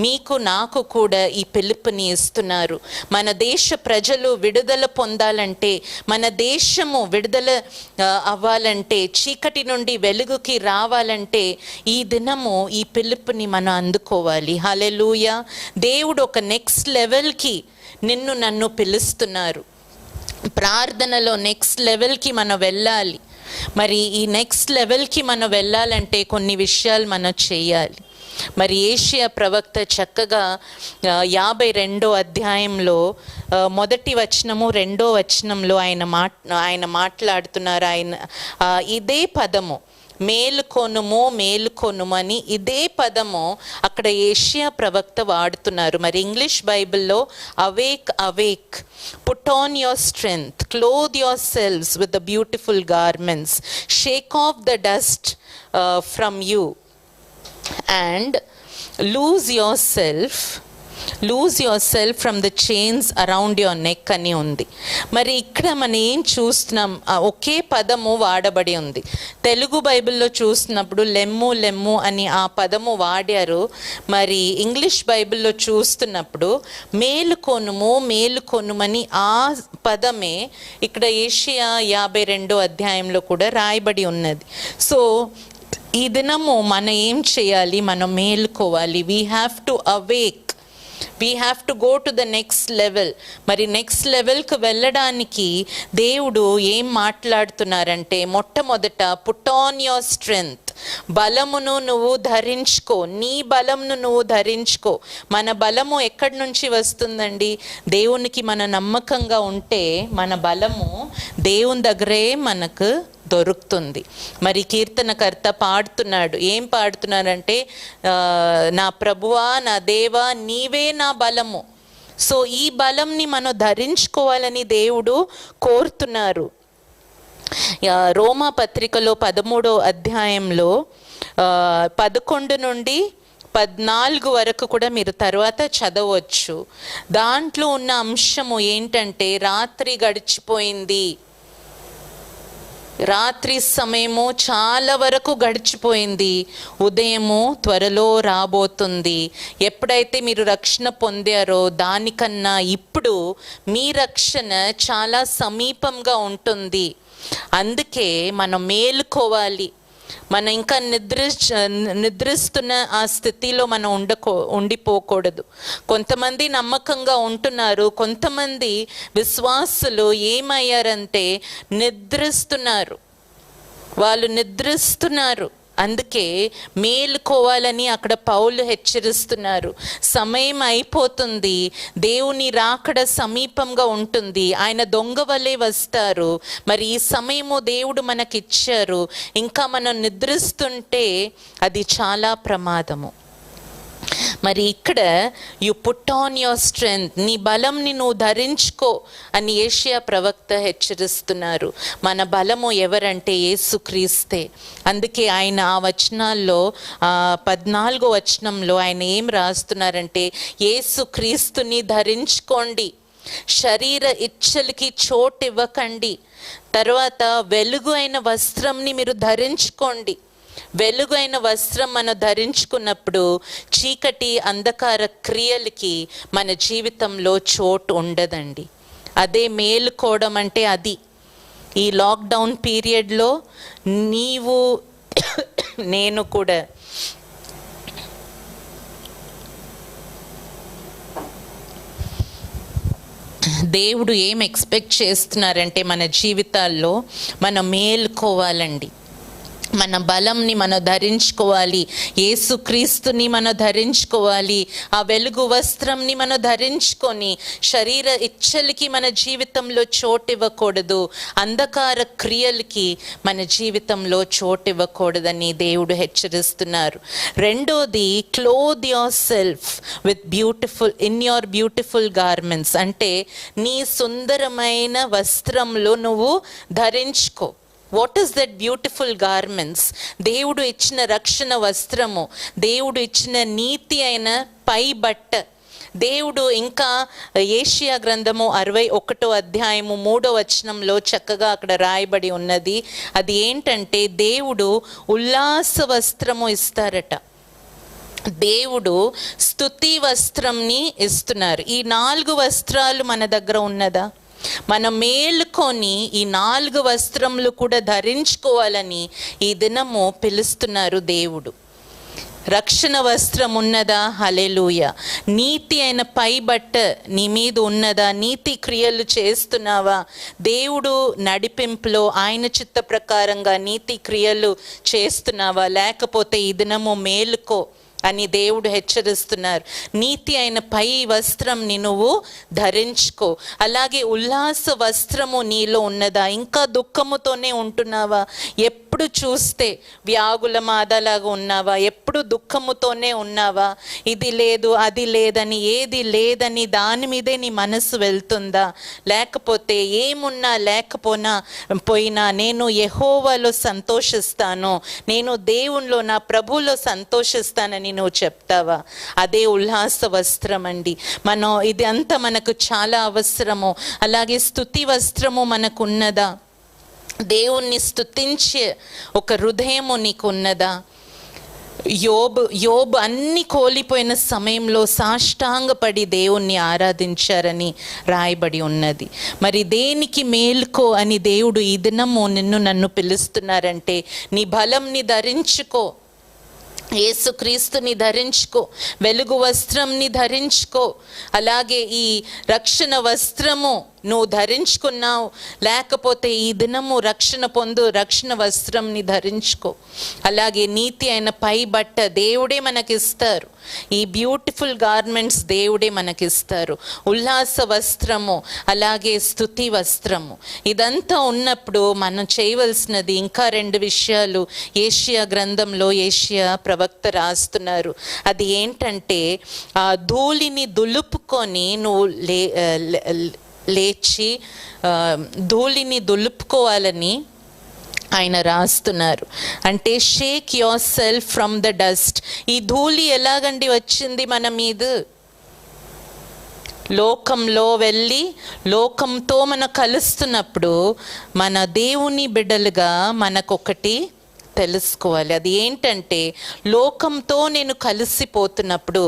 మీకు నాకు కూడా ఈ పిలుపుని ఇస్తున్నారు. మన దేశ ప్రజలు విడుదల పొందాలంటే, మన దేశము విడుదల అవ్వాలంటే, చీకటి నుండి వెలుగుకి రావాలంటే ఈ దినము ఈ పిలుపుని మనం అందుకోవాలి. హల్లెలూయా. దేవుడు ఒక నెక్స్ట్ లెవెల్కి నిన్ను నన్ను పిలుస్తున్నారు. ప్రార్థనలో నెక్స్ట్ లెవెల్కి మనం వెళ్ళాలి. మరి ఈ నెక్స్ట్ లెవెల్కి మనం వెళ్ళాలంటే కొన్ని విషయాలు మనం చేయాలి. మరి ఏషియా ప్రవక్త చక్కగా 52వ అధ్యాయంలో 1వ వచనము 2వ వచనంలో ఆయన మాట్లాడుతున్నారు. ఆయన ఇదే పదము మేలుకొనుము, మేలుకొనుము అని ఇదే పదము అక్కడ ఏషియా ప్రవక్త వాడుతున్నారు. మరి ఇంగ్లీష్ బైబిల్లో awake awake, put on your strength, clothe yourselves with the beautiful garments, shake off the dust from you and lose yourself from the chains around your neck అని ఉంది. మరి ఇక్కడ మనం ఏం చూస్తున్నాం? ఒకే పదము వాడబడి ఉంది. తెలుగు బైబిల్లో చూస్తున్నప్పుడు లెమ్ము అని ఆ పదము వాడారు. మరి ఇంగ్లీష్ బైబిల్లో చూస్తున్నప్పుడు మేలుకొనుమని ఆ పదమే ఇక్కడ ఏషియా 52వ అధ్యాయంలో కూడా రాయబడి ఉన్నది. సో ఈ దినము మనం ఏం చేయాలి? మనం మేలుకోవాలి. We have to awake, we have to go to the next level. మరి నెక్స్ట్ లెవెల్కి వెళ్ళడానికి దేవుడు ఏం మాట్లాడుతున్నారంటే, మొట్టమొదట పుట్ ఆన్ యువర్ స్ట్రెంగ్త్, బలమును నువ్వు ధరించుకో, నీ బలంను నువ్వు ధరించుకో. మన బలము ఎక్కడి నుంచి వస్తుందండి? దేవునికి మన నమ్మకంగా ఉంటే మన బలము దేవుని దగ్గరే మనకు దొరుకుతుంది. మరి కీర్తనకర్త పాడుతున్నాడు. ఏం పాడుతున్నాడంటే, నా ప్రభువా, నా దేవా, నీవే నా బలము. సో ఈ బలంని మనం ధరించుకోవాలని దేవుడు కోరుతున్నారు. రోమా పత్రికలో 13వ అధ్యాయంలో 11 నుండి 14 వరకు కూడా మీరు తర్వాత చదవచ్చు. దాంట్లో ఉన్న అంశము ఏంటంటే, రాత్రి గడిచిపోయింది, రాత్రి సమయము చాలా వరకు గడిచిపోయింది, ఉదయము త్వరలో రాబోతుంది. ఎప్పుడైతే మీరు రక్షణ పొందారో దానికన్నా ఇప్పుడు మీ రక్షణ చాలా సమీపంగా ఉంటుంది. అందుకే మనం మేలుకోవాలి. మనం ఇంకా నిద్రిస్తున్న ఆ స్థితిలో మనం ఉండిపోకూడదు. కొంతమంది నమ్మకంగా ఉంటున్నారు, కొంతమంది విశ్వాసులు ఏమయ్యారంటే నిద్రిస్తున్నారు. వాళ్ళు నిద్రిస్తున్నారు. అందుకే మేలుకోవాలని అక్కడ పౌలు హెచ్చరిస్తున్నారు. సమయం అయిపోతుంది, దేవుని రాకడ సమీపంగా ఉంటుంది, ఆయన దొంగ వలె వస్తారు. మరి ఈ సమయము దేవుడు మనకిచ్చారు. ఇంకా మనం నిద్రిస్తుంటే అది చాలా ప్రమాదము. మరి ఇక్కడ you put on your strength, నీ బలంని నువ్వు ధరించుకో అని యేషయా ప్రవక్త హెచ్చరిస్తున్నారు. మన బలము ఎవరంటే యేసుక్రీస్తే. అందుకే ఆయన ఆ వచనాల్లో 14వ వచనంలో ఆయన ఏం రాస్తున్నారంటే, యేసుక్రీస్తుని ధరించుకోండి, శరీర ఇచ్చలకి చోటు ఇవ్వకండి. తర్వాత వెలుగు అయిన వస్త్రంని మీరు ధరించుకోండి. వెలుగు అయిన వస్త్రం మనం ధరించుకున్నప్పుడు చీకటి అంధకార క్రియలకి మన జీవితంలో చోటు ఉండదండి. అదే మేలుకోవడం అంటే అది. ఈ లాక్డౌన్ పీరియడ్లో నీవు నేను కూడా దేవుడు ఏం ఎక్స్పెక్ట్ చేస్తున్నారంటే మన జీవితాల్లో మనం మేలుకోవాలండి. మన బలంని మనం ధరించుకోవాలి, యేసుక్రీస్తుని మనం ధరించుకోవాలి. ఆ వెలుగు వస్త్రంని మనం ధరించుకొని శరీర ఇచ్చలకి మన జీవితంలో చోటు ఇవ్వకూడదు, అంధకార క్రియలకి మన జీవితంలో చోటు ఇవ్వకూడదని దేవుడు హెచ్చరిస్తున్నారు. రెండోది, clothe yourself with beautiful in your beautiful garments. అంటే నీ సుందరమైన వస్త్రంలో నువ్వు ధరించుకో. What is that beautiful garments? దేవుడు ఇచ్చిన రక్షణ వస్త్రము, దేవుడు ఇచ్చిన నీతి అయిన పై బట్ట. దేవుడు ఇంకా యేషయా గ్రంథము 61వ అధ్యాయము 3వ వచనంలో చక్కగా అక్కడ రాయబడి ఉన్నది. అది ఏంటంటే, దేవుడు ఉల్లాస వస్త్రము ఇస్తారట. దేవుడు స్తుతి వస్త్రంని ఇస్తున్నారు. ఈ 4 వస్త్రాలు మన దగ్గర ఉన్నదా? మనం మేలుకొని ఈ 4 వస్త్రములు కూడా ధరించుకోవాలని ఈ దినము పిలుస్తున్నారు దేవుడు. రక్షణ వస్త్రం ఉన్నదా? హల్లెలూయా. నీతి అయిన పై బట్ట నీ మీద ఉన్నదా? నీతి క్రియలు చేస్తున్నావా? దేవుడు నడిపింపులో ఆయన చిత్త ప్రకారంగా నీతి క్రియలు చేస్తున్నావా? లేకపోతే ఈ దినము మేలుకో అని దేవుడు హెచ్చరిస్తున్నారు. నీతి అయిన పై వస్త్రంని నువ్వు ధరించుకో. అలాగే ఉల్లాస వస్త్రము నీలో ఉన్నదా? ఇంకా దుఃఖముతోనే ఉంటున్నావా? ఎప్పుడు చూస్తే వ్యాగుల మాదలాగా ఉన్నావా? ఎప్పుడు దుఃఖముతోనే ఉన్నావా? ఇది లేదు అది లేదని, ఏది లేదని దాని మీదే నీ మనసు వెళ్తుందా? లేకపోతే ఏమున్నా పోయినా నేను యెహోవాలో సంతోషిస్తాను, నేను దేవునిలో నా ప్రభువులో సంతోషిస్తానని నువ్వు చెప్తావా? అదే ఉల్లాస వస్త్రం అండి. ఇది అంతా మనకు చాలా అవసరము. అలాగే స్తుతి వస్త్రము మనకు ఉన్నదా? దేవుణ్ణి స్తుతించే ఒక హృదయము నీకు ఉన్నదా? యోబు అన్ని కోల్పోయిన సమయంలో సాష్టాంగపడి దేవుణ్ణి ఆరాధించారని రాయబడి ఉన్నది. మరి దేనికి మేలుకో అని దేవుడు ఈ దినము నన్ను పిలుస్తున్నారంటే, నీ బలంని ధరించుకో, యేసుక్రీస్తుని ధరించుకో, వెలుగు వస్త్రంని ధరించుకో. అలాగే ఈ రక్షణ వస్త్రము నువ్వు ధరించుకున్నావు, లేకపోతే ఈ దినము రక్షణ పొందు, రక్షణ వస్త్రంని ధరించుకో. అలాగే నీతి అయిన పై బట్ట దేవుడే మనకిస్తారు. ఈ బ్యూటిఫుల్ గార్మెంట్స్ దేవుడే మనకిస్తారు. ఉల్లాస వస్త్రము, అలాగే స్తుతి వస్త్రము. ఇదంతా ఉన్నప్పుడు మనం చేయవలసినది ఇంకా 2 విషయాలు యేషయా గ్రంథంలో యేషయా ప్రవక్త రాస్తున్నారు. అది ఏంటంటే, ఆ ధూళిని దులుపుకొని నువ్వు లేచి ధూళిని దులుపుకోవాలని ఆయన రాస్తున్నారు. అంటే Sheikh your self from the dust. ఈ ధూళి ఎలాగండి వచ్చింది మన మీద? లోకంలో వెళ్ళి లోకంతో మనం కలుస్తున్నప్పుడు మన దేవుని బిడ్డలుగా మనకొకటి తెలుసుకోవాలి. అది ఏంటంటే, లోకంతో నేను కలిసిపోతున్నప్పుడు,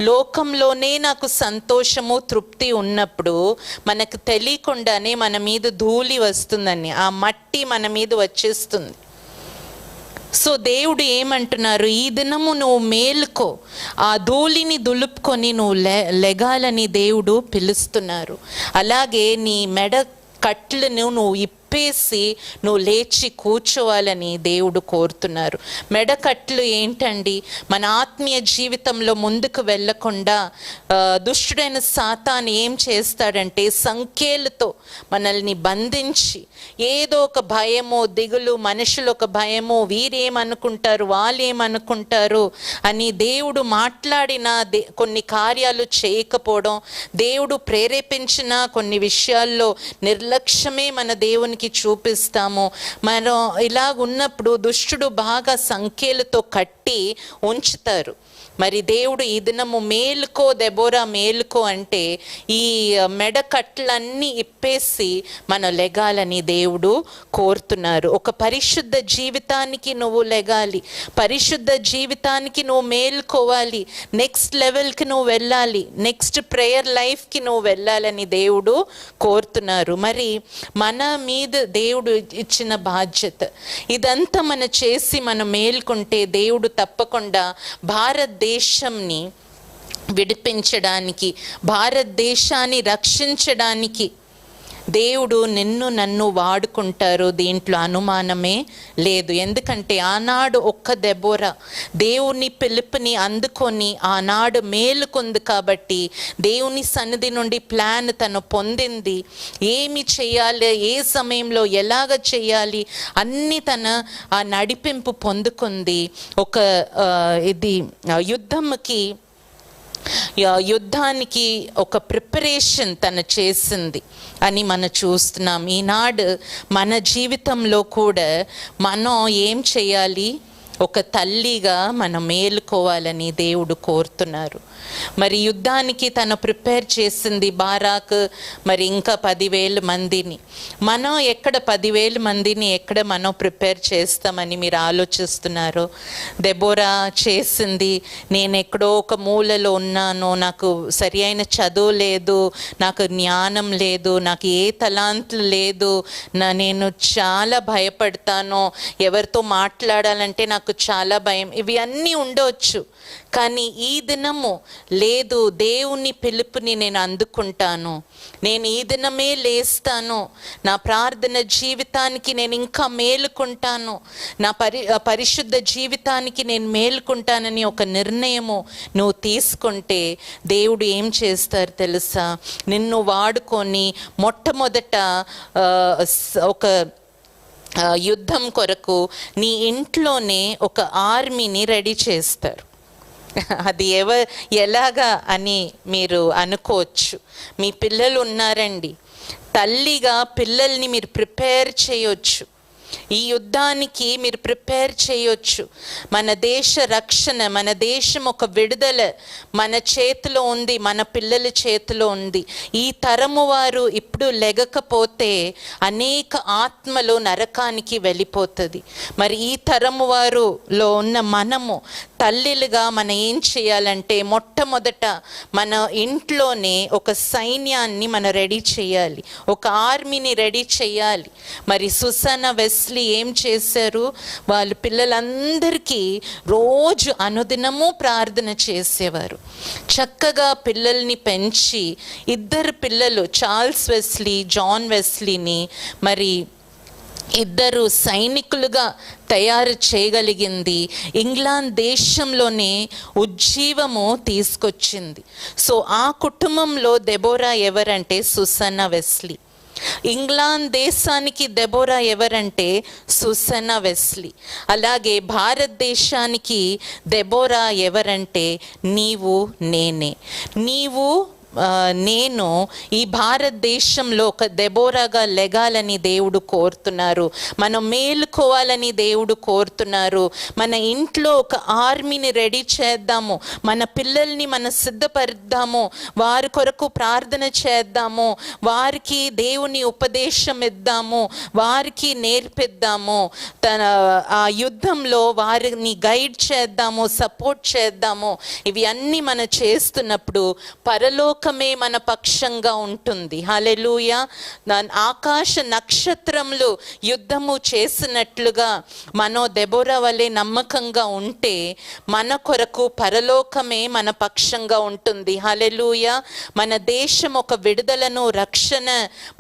లోకంలోనే నాకు సంతోషము తృప్తి ఉన్నప్పుడు మనకు తెలియకుండానే మన మీద ధూళి వస్తుందని, ఆ మట్టి మన మీద వచ్చేస్తుంది. సో దేవుడు ఏమంటున్నారు, ఈ దినము నువ్వు మేలుకో, ఆ ధూళిని దులుపుకొని నువ్వు లెగాలని దేవుడు పిలుస్తున్నారు. అలాగే నీ మెడ కట్లను నువ్వు ఇప్పేసి నువ్వు లేచి కూర్చోవాలని దేవుడు కోరుతున్నారు. మెడకట్లు ఏంటండి? మన ఆత్మీయ జీవితంలో ముందుకు వెళ్ళకుండా దుష్టుడైన సాతాను ఏం చేస్తాడంటే, సంఖ్యలతో మనల్ని బంధించి ఏదో ఒక భయమో దిగులు, మనుషులు ఒక భయమో, వీరేమనుకుంటారు వాళ్ళు ఏమనుకుంటారు అని దేవుడు మాట్లాడిన కొన్ని కార్యాలు చేయకపోవడం, దేవుడు ప్రేరేపించిన కొన్ని విషయాల్లో నిర్లక్ష్యమే మన దేవునికి చూపిస్తాము. మనం ఇలా ఉన్నప్పుడు దుష్టుడు బాగా సంఖ్యలతో కట్టి ఉంచుతారు. మరి దేవుడు ఈ దినము మేలుకో దెబోరా మేలుకో అంటే, ఈ మెడకట్లన్నీ ఇప్పేసి మనం లెగాలని దేవుడు కోరుతున్నారు. ఒక పరిశుద్ధ జీవితానికి నువ్వు లెగాలి, పరిశుద్ధ జీవితానికి నువ్వు మేలుకోవాలి, నెక్స్ట్ లెవెల్కి నువ్వు వెళ్ళాలి, నెక్స్ట్ ప్రేయర్ లైఫ్కి నువ్వు వెళ్ళాలని దేవుడు కోరుతున్నారు. మరి మన మీద దేవుడు ఇచ్చిన బాధ్యత ఇదంతా మనం చేసి మనం మేల్కొంటే, దేవుడు తప్పకుండా భారతదేశంని విడిపించడానికి, భారతదేశాన్ని రక్షించడానికి దేవుడు నన్ను వాడుకుంటారు. దీంట్లో అనుమానమే లేదు. ఎందుకంటే ఆనాడు ఒక్క దెబోరా దేవుని పిలుపుని అందుకొని ఆనాడు మేలుకొంది కాబట్టి, దేవుని సన్నిధి నుండి ప్లాన్ తను పొందింది. ఏమి చేయాలి, ఏ సమయంలో ఎలాగ చేయాలి అన్నీ తన ఆ నడిపింపు పొందుకుంది. ఒక యుద్ధానికి ఒక ప్రిపరేషన్ తను చేసింది అని మనం చూస్తున్నాం. ఈనాడు మన జీవితంలో కూడా మనం ఏం చేయాలి, ఒక తల్లిగా మనం మేలుకోవాలని దేవుడు కోరుతున్నారు. మరి యుద్ధానికి తను ప్రిపేర్ చేసింది బారాక్, మరి ఇంకా 10,000 మందిని. మనం ఎక్కడ 10,000 మందిని ఎక్కడ మనం ప్రిపేర్ చేస్తామని మీరు ఆలోచిస్తున్నారు? దెబోరా చేసింది, నేను ఎక్కడో ఒక మూలలో ఉన్నాను, నాకు సరి అయిన చదువు లేదు, నాకు జ్ఞానం లేదు, నాకు ఏ తలాంతులు లేదు, నేను చాలా భయపడతాను, ఎవరితో మాట్లాడాలంటే నాకు చాలా భయం, ఇవి అన్నీ ఉండవచ్చు. కానీ ఈ దినము లేదు, దేవుని పిలుపుని నేను అందుకుంటాను, నేను ఈ దినమే లేస్తాను, నా ప్రార్థన జీవితానికి నేను ఇంకా మేలుకుంటాను, నా పరిశుద్ధ జీవితానికి నేను మేలుకుంటానని ఒక నిర్ణయము నువ్వు తీసుకుంటే, దేవుడు ఏం చేస్తారు తెలుసా? నిన్ను వాడుకొని మొట్టమొదట ఒక యుద్ధం కొరకు నీ ఇంట్లోనే ఒక ఆర్మీని రెడీ చేస్తారు. అది ఎలాగా అని మీరు అనుకోవచ్చు. మీ పిల్లలు ఉన్నారండి, తల్లిగా పిల్లల్ని మీరు ప్రిపేర్ చేయొచ్చు, ఈ యుద్ధానికి మీరు ప్రిపేర్ చేయొచ్చు. మన దేశ రక్షణ, మన దేశం ఒక విడుదల మన చేతిలో ఉంది, మన పిల్లల చేతిలో ఉంది. ఈ తరము వారు ఇప్పుడు లెగకపోతే అనేక ఆత్మలు నరకానికి వెళ్ళిపోతుంది. మరి ఈ తరము వారులో ఉన్న మనము తల్లిలుగా మనం ఏం చేయాలంటే, మొట్టమొదట మన ఇంట్లోనే ఒక సైన్యాన్ని మనం రెడీ చేయాలి, ఒక ఆర్మీని రెడీ చేయాలి. మరి సుసన్న వెస్లీ ఏం చేశారు? వాళ్ళు పిల్లలందరికీ రోజు అనుదినము ప్రార్థన చేసేవారు. చక్కగా పిల్లల్ని పెంచి 2 పిల్లలు, చార్ల్స్ వెస్లీ, జాన్ వెస్లీని మరి 2 సైనికులుగా తయారు చేయగలిగింది. ఇంగ్లాండ్ దేశంలోనే ఉజ్జీవము తీసుకొచ్చింది. సో ఆ కుటుంబంలో దెబోరా ఎవరంటే సుసన్న వెస్లీ. ఇంగ్లాండ్ దేశానికి దెబోరా ఎవరంటే సుసన్న వెస్లీ. అలాగే భారతదేశానికి దెబోరా ఎవరంటే నీవు, నేనే. నీవు నేను ఈ భారతదేశంలో ఒక దెబోరాగా లెగాలని దేవుడు కోరుతున్నారు. మనం మేలుకోవాలని దేవుడు కోరుతున్నారు. మన ఇంట్లో ఒక ఆర్మీని రెడీ చేద్దాము, మన పిల్లల్ని మనం సిద్ధపరుద్దాము, వారి కొరకు ప్రార్థన చేద్దాము, వారికి దేవుని ఉపదేశం ఇద్దాము, వారికి నేర్పిద్దాము, ఆ యుద్ధంలో వారిని గైడ్ చేద్దాము, సపోర్ట్ చేద్దాము. ఇవి అన్నీ మనం చేస్తున్నప్పుడు పరలోకమే మన పక్షంగా ఉంటుంది. హల్లెలూయా. ఆకాశ నక్షత్రములు యుద్ధము చేసినట్లుగా మనం దెబోరా వలె నమ్మకంగా ఉంటే మన కొరకు పరలోకమే మన పక్షంగా ఉంటుంది. హల్లెలూయా. మన దేశం ఒక విడుదలను, రక్షణ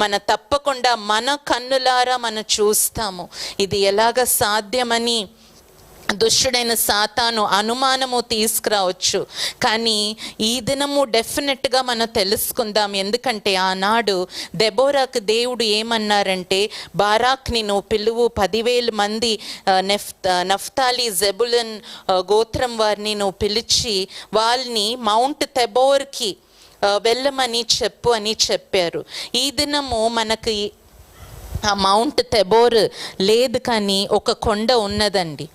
మన తప్పకుండా మన కన్నులారా మనం చూస్తాము. ఇది ఎలాగ సాధ్యమని దుష్టుడైన సాతాను అనుమానము తీసుకురావచ్చు, కానీ ఈ దినము డెఫినెట్గా మనం తెలుసుకుందాం. ఎందుకంటే ఆనాడు దెబోరాకు దేవుడు ఏమన్నారంటే, బారాక్ని నువ్వు పిలువు, 10,000 మంది నఫ్తాలి జెబులన్ గోత్రం వారిని నువ్వు పిలిచి వాళ్ళని మౌంట్ తెబోర్కి వెళ్ళమని చెప్పు అని చెప్పారు. ఈ దినము మనకి ఆ మౌంట్ తెబోర్ లేదు, కానీ ఒక కొండ ఉన్నదండి.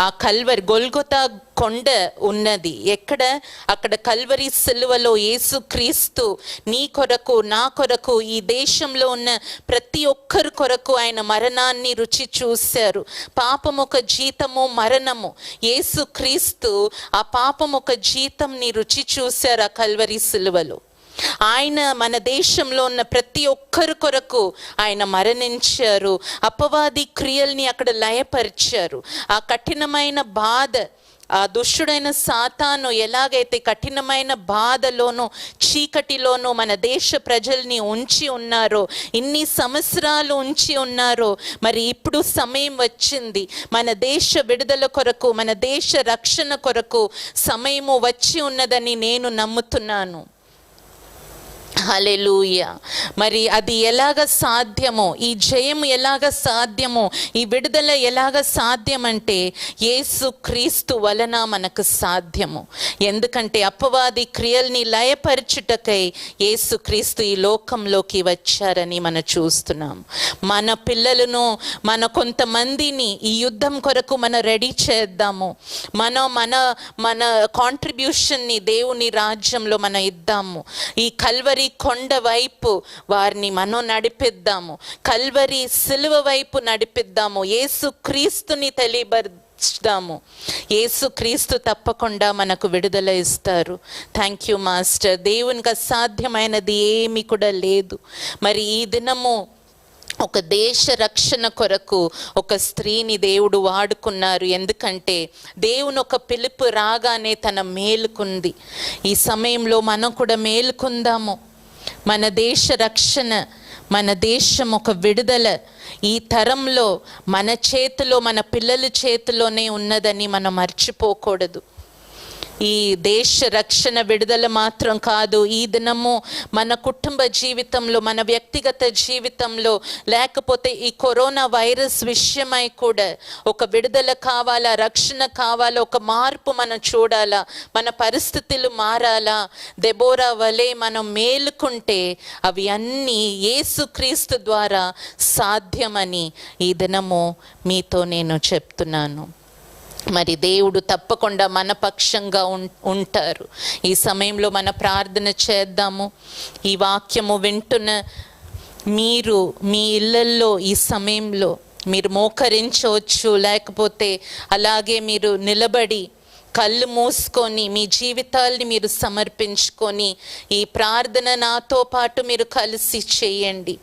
ఆ కల్వరి గొల్గొతా కొండ ఉన్నది. ఎక్కడ? అక్కడ కల్వరి సిలువలో యేసుక్రీస్తు నీ కొరకు, నా కొరకు, ఈ దేశంలో ఉన్న ప్రతి ఒక్కరి కొరకు ఆయన మరణాన్ని రుచి చూశారు. పాపం ఒక జీతము మరణము. యేసుక్రీస్తు ఆ పాపం ఒక జీతంని రుచి చూశారు ఆ కల్వరి సిలువలో. ఆయన మన దేశంలో ఉన్న ప్రతి ఒక్కరి కొరకు ఆయన మరణించారు. అపవాది క్రియల్ని అక్కడ లయపరిచారు. ఆ కఠినమైన బాధ, ఆ దుష్టుడైన సాతాను ఎలాగైతే కఠినమైన బాధలోనూ చీకటిలోనూ మన దేశ ప్రజల్ని ఉంచి ఉన్నారో, ఇన్ని సంవత్సరాలు ఉంచి ఉన్నారో, మరి ఇప్పుడు సమయం వచ్చింది. మన దేశ విడుదల కొరకు, మన దేశ రక్షణ కొరకు సమయము వచ్చి ఉన్నదని నేను నమ్ముతున్నాను. హల్లెలూయా. మరి అది ఎలాగ సాధ్యమో, ఈ జయం ఎలాగ సాధ్యమో, ఈ విడుదల ఎలాగ సాధ్యమంటే యేసు క్రీస్తు వలన మనకు సాధ్యము. ఎందుకంటే అపవాది క్రియల్ని లయపరచుటకై యేసు క్రీస్తు ఈ లోకంలోకి వచ్చారని మనం చూస్తున్నాం. మన పిల్లలను, మన కొంతమందిని ఈ యుద్ధం కొరకు మనం రెడీ చేద్దాము. మన కాంట్రిబ్యూషన్ని దేవుని రాజ్యంలో మనం ఇద్దాము. ఈ కల్వరి కొండ వైపు వారిని మనం నడిపిద్దాము. కల్వరి సిలువ వైపు నడిపిద్దాము. యేసు క్రీస్తుని తెలియబరుస్తాము. యేసు క్రీస్తు తప్పకుండా మనకు విడుదల ఇస్తారు. Thank you master. దేవునికి అసాధ్యమైనది ఏమీ కూడా లేదు. మరి ఈ దినము ఒక దేశ రక్షణ కొరకు ఒక స్త్రీని దేవుడు వాడుకున్నారు. ఎందుకంటే దేవుని ఒక పిలుపు రాగానే తన మేలుకుంది. ఈ సమయంలో మనం కూడా మేలుకుందాము. మన దేశ రక్షణ, మన దేశం ఒక విడుదల ఈ తరంలో మన చేతిలో, మన పిల్లల చేతిలోనే ఉన్నదని మనం మర్చిపోకూడదు. ఈ దేశ రక్షణ విడుదల మాత్రం కాదు, ఈ దినము మన కుటుంబ జీవితంలో, మన వ్యక్తిగత జీవితంలో, లేకపోతే ఈ కరోనా వైరస్ విషయమై కూడా ఒక విడుదల కావాలా, రక్షణ కావాలా, ఒక మార్పు మనం చూడాలా, మన పరిస్థితులు మారాలా. దెబోరా వలె మనం మేలుకుంటే అవి అన్నీ యేసుక్రీస్తు ద్వారా సాధ్యమని ఈ దినము మీతో నేను చెప్తున్నాను. మరి దేవుడు తప్పకుండా మన పక్షంగా ఉంటారు. ఈ సమయంలో మన ప్రార్థన చేద్దాము. ఈ వాక్యము వింటున్న మీరు మీ ఇళ్ళల్లో ఈ సమయంలో మీరు మోకరించవచ్చు, లేకపోతే అలాగే మీరు నిలబడి కళ్ళు మూసుకొని మీ జీవితాల్ని మీరు సమర్పించుకొని ఈ ప్రార్థన నాతో పాటు మీరు కలిసి చేయండి.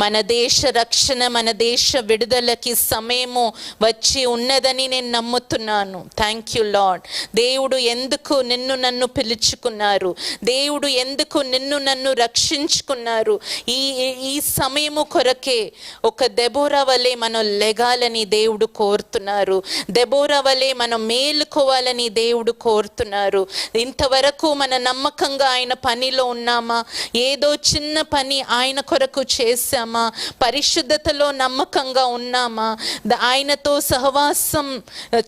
మన దేశ రక్షణ, మన దేశ విడుదలకి సమయము వచ్చి ఉన్నదని నేను నమ్ముతున్నాను. Thank you lord. దేవుడు ఎందుకు నిన్ను నన్ను పిలుచుకున్నారు, దేవుడు ఎందుకు నిన్ను నన్ను రక్షించుకున్నారు. ఈ సమయము కొరకే ఒక దెబోరా వలె మనం లెగాలని దేవుడు కోరుతున్నారు. దెబోరా వలె మనం మేలుకోవాలని అని దేవుడు కోరుతున్నారు. ఇంతవరకు మన నమ్మకంగా ఆయన పనిలో ఉన్నామా? ఏదో చిన్న పని ఆయన కొరకు చేశామా? పరిశుద్ధతలో నమ్మకంగా ఉన్నామా? ఆయనతో సహవాసం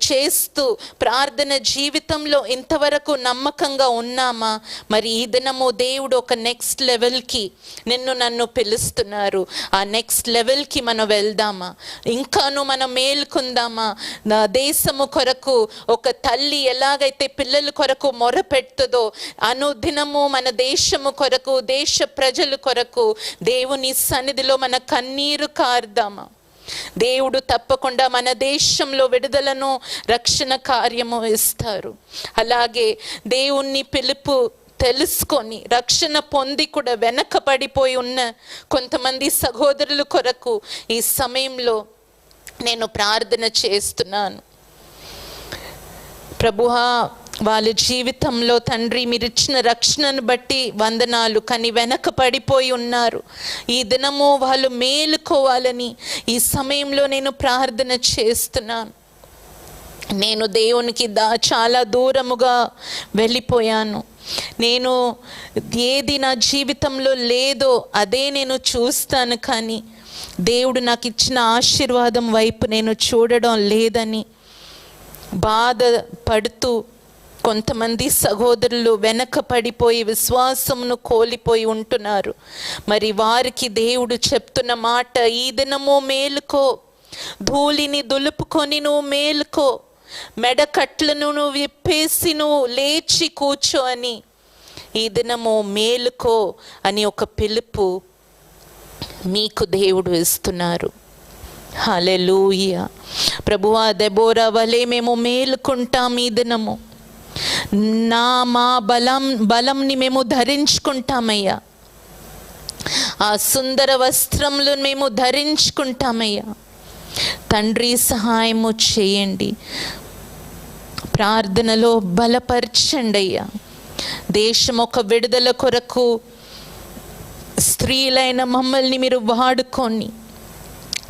చేస్తూ ప్రార్థన జీవితంలో ఇంతవరకు నమ్మకంగా ఉన్నామా? మరి ఈ దినము దేవుడు ఒక నెక్స్ట్ లెవెల్కి నన్ను పిలుస్తున్నారు. ఆ నెక్స్ట్ లెవెల్కి మనం వెళ్దామా? ఇంకాను మనం మేలుకుందామా? దేశము కొరకు ఒక తల్లి ఎలాగైతే పిల్లల కొరకు మొర పెడుతుందో, అనుదినము మన దేశము కొరకు, దేశ ప్రజల కొరకు దేవుని సన్నిధిలో మన కన్నీరు కార్దామా? దేవుడు తప్పకుండా మన దేశంలో విడుదలను, రక్షణ కార్యము ఇస్తారు. అలాగే దేవుని పిలుపు తెలుసుకొని రక్షణ పొంది కూడా వెనకబడిపోయి ఉన్న కొంతమంది సహోదరుల కొరకు ఈ సమయంలో నేను ప్రార్థన చేస్తున్నాను. ప్రభువా, వాళ్ళ జీవితంలో తండ్రి మీరు ఇచ్చిన రక్షణను బట్టి వందనాలు. కానీ వెనక పడిపోయి ఉన్నారు. ఈ దినము వాళ్ళు మేలుకోవాలని ఈ సమయంలో నేను ప్రార్థన చేస్తున్నాను. నేను దేవునికి చాలా దూరముగా వెళ్ళిపోయాను. నేను ఏది నా జీవితంలో లేదో అదే నేను చూస్తాను, కానీ దేవుడు నాకు ఇచ్చిన ఆశీర్వాదం వైపు నేను చూడడం లేదని బాధపడుతూ కొంతమంది సహోదరులు వెనక పడిపోయి విశ్వాసమును కోల్పోయి ఉంటున్నారు. మరి వారికి దేవుడు చెప్తున్న మాట, ఈ దినము మేలుకో, ధూళిని దులుపుకొని నువ్వు మేలుకో, మెడకట్లను నువ్వు విప్పేసి నువ్వు లేచి కూర్చో అని ఈ దినము మేలుకో అని ఒక పిలుపు మీకు దేవుడు ఇస్తున్నారు. హల్లెలూయా. ప్రభువా, దెబోరా వలె మేము మేలుకుంటాం. ఈ దినము మా బలంని మేము ధరించుకుంటామయ్యా. ఆ సుందర వస్త్రములు మేము ధరించుకుంటామయ్యా. తండ్రి, సహాయము చేయండి. ప్రార్థనలో బలపరచండి అయ్యా. దేశం ఒక విడుదల కొరకు స్త్రీలైన మమ్మల్ని మీరు వాడుకొని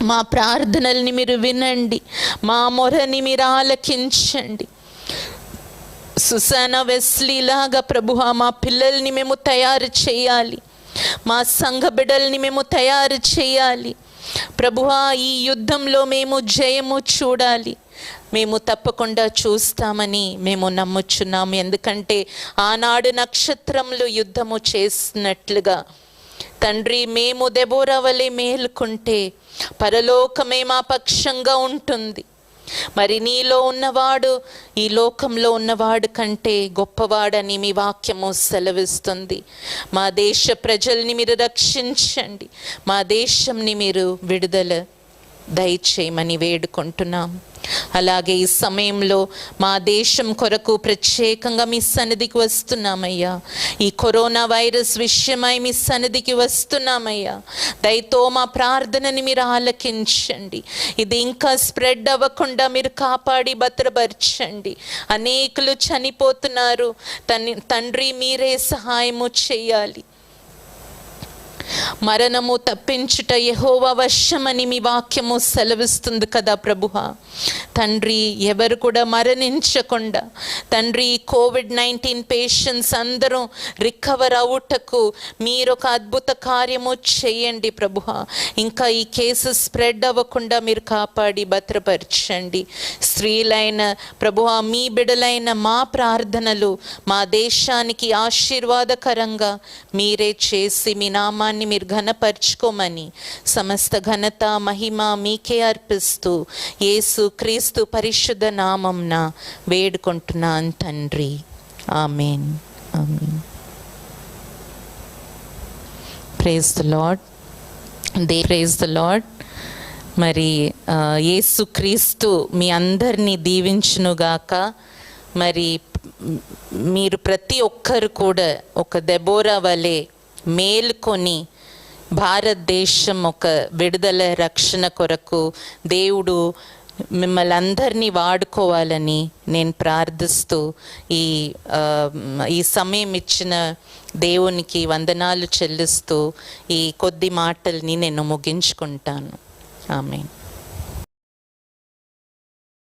మా ప్రార్థనల్ని మీరు వినండి, మా మొరని మీరు ఆలకించండి. సుసానా వెస్లీ లాగా ప్రభువా మా పిల్లల్ని మేము తయారు చేయాలి, మా సంఘ బిడ్డల్ని మేము తయారు చేయాలి. ప్రభువా, ఈ యుద్ధంలో మేము జయము చూడాలి. మేము తప్పకుండా చూస్తామని మేము నమ్ముచున్నాము. ఎందుకంటే ఆనాడు నక్షత్రములు యుద్ధము చేసినట్లుగా తండ్రి మేము దెబోరా వలె మేలుకుంటే పరలోకమే మా పక్షంగా ఉంటుంది. మరి నీలో ఉన్నవాడు ఈ లోకంలో ఉన్నవాడు కంటే గొప్పవాడని మీ వాక్యము సెలవిస్తుంది. మా దేశ ప్రజల్ని మీరు రక్షించండి, మా దేశంని మీరు విడుదల దయచేయమని వేడుకుంటున్నాం. అలాగే ఈ సమయంలో మా దేశం కొరకు ప్రత్యేకంగా మీ సన్నిధికి వస్తున్నామయ్యా. ఈ కరోనా వైరస్ విషయమై మీ సన్నిధికి వస్తున్నామయ్యా. దయతో మా ప్రార్థనని మీరు ఆలకించండి. ఇది ఇంకా స్ప్రెడ్ అవ్వకుండా మీరు కాపాడి భద్రపరచండి. అనేకులు చనిపోతున్నారు తండ్రి, మీరే సహాయము చేయాలి. మరణము తప్పించుట యెహోవా వశమని మీ వాక్యము సెలవిస్తుంది కదా ప్రభువా. తండ్రి, ఎవరు కూడా మరణించకుండా తండ్రి, COVID-19 పేషెంట్స్ అందరూ రికవర్ అవుటకు మీరు ఒక అద్భుత కార్యము చేయండి ప్రభువా. ఇంకా ఈ కేసు స్ప్రెడ్ అవ్వకుండా మీరు కాపాడి భద్రపరచండి. స్త్రీలైన ప్రభువా, మీ బిడలైన మా ప్రార్థనలు మా దేశానికి ఆశీర్వాదకరంగా మీరే చేసి మీ నామాన్ని మీరు ఘనపరచుకోమని సమస్త ఘనత మహిమ మీకే అర్పిస్తూ యేసు క్రీస్తు పరిశుద్ధ నామంన వేడుకుంటున్నాను తండ్రి. Amen, amen. Praise the Lord, praise the Lord. మరి యేసు క్రీస్తు మీ అందరినీ దీవించునుగాక. మరి మీరు ప్రతి ఒక్కరు కూడా ఒక దెబోరా వలె మేల్కొని భారతదేశం ఒక విడుదల రక్షణ కొరకు దేవుడు మిమ్మల్ని అందరినీ వాడుకోవాలని నేను ప్రార్థిస్తూ ఈ సమయం ఇచ్చిన దేవునికి వందనాలు చెల్లిస్తూ ఈ కొద్ది మాటల్ని నేను ముగించుకుంటాను. ఆమేన్.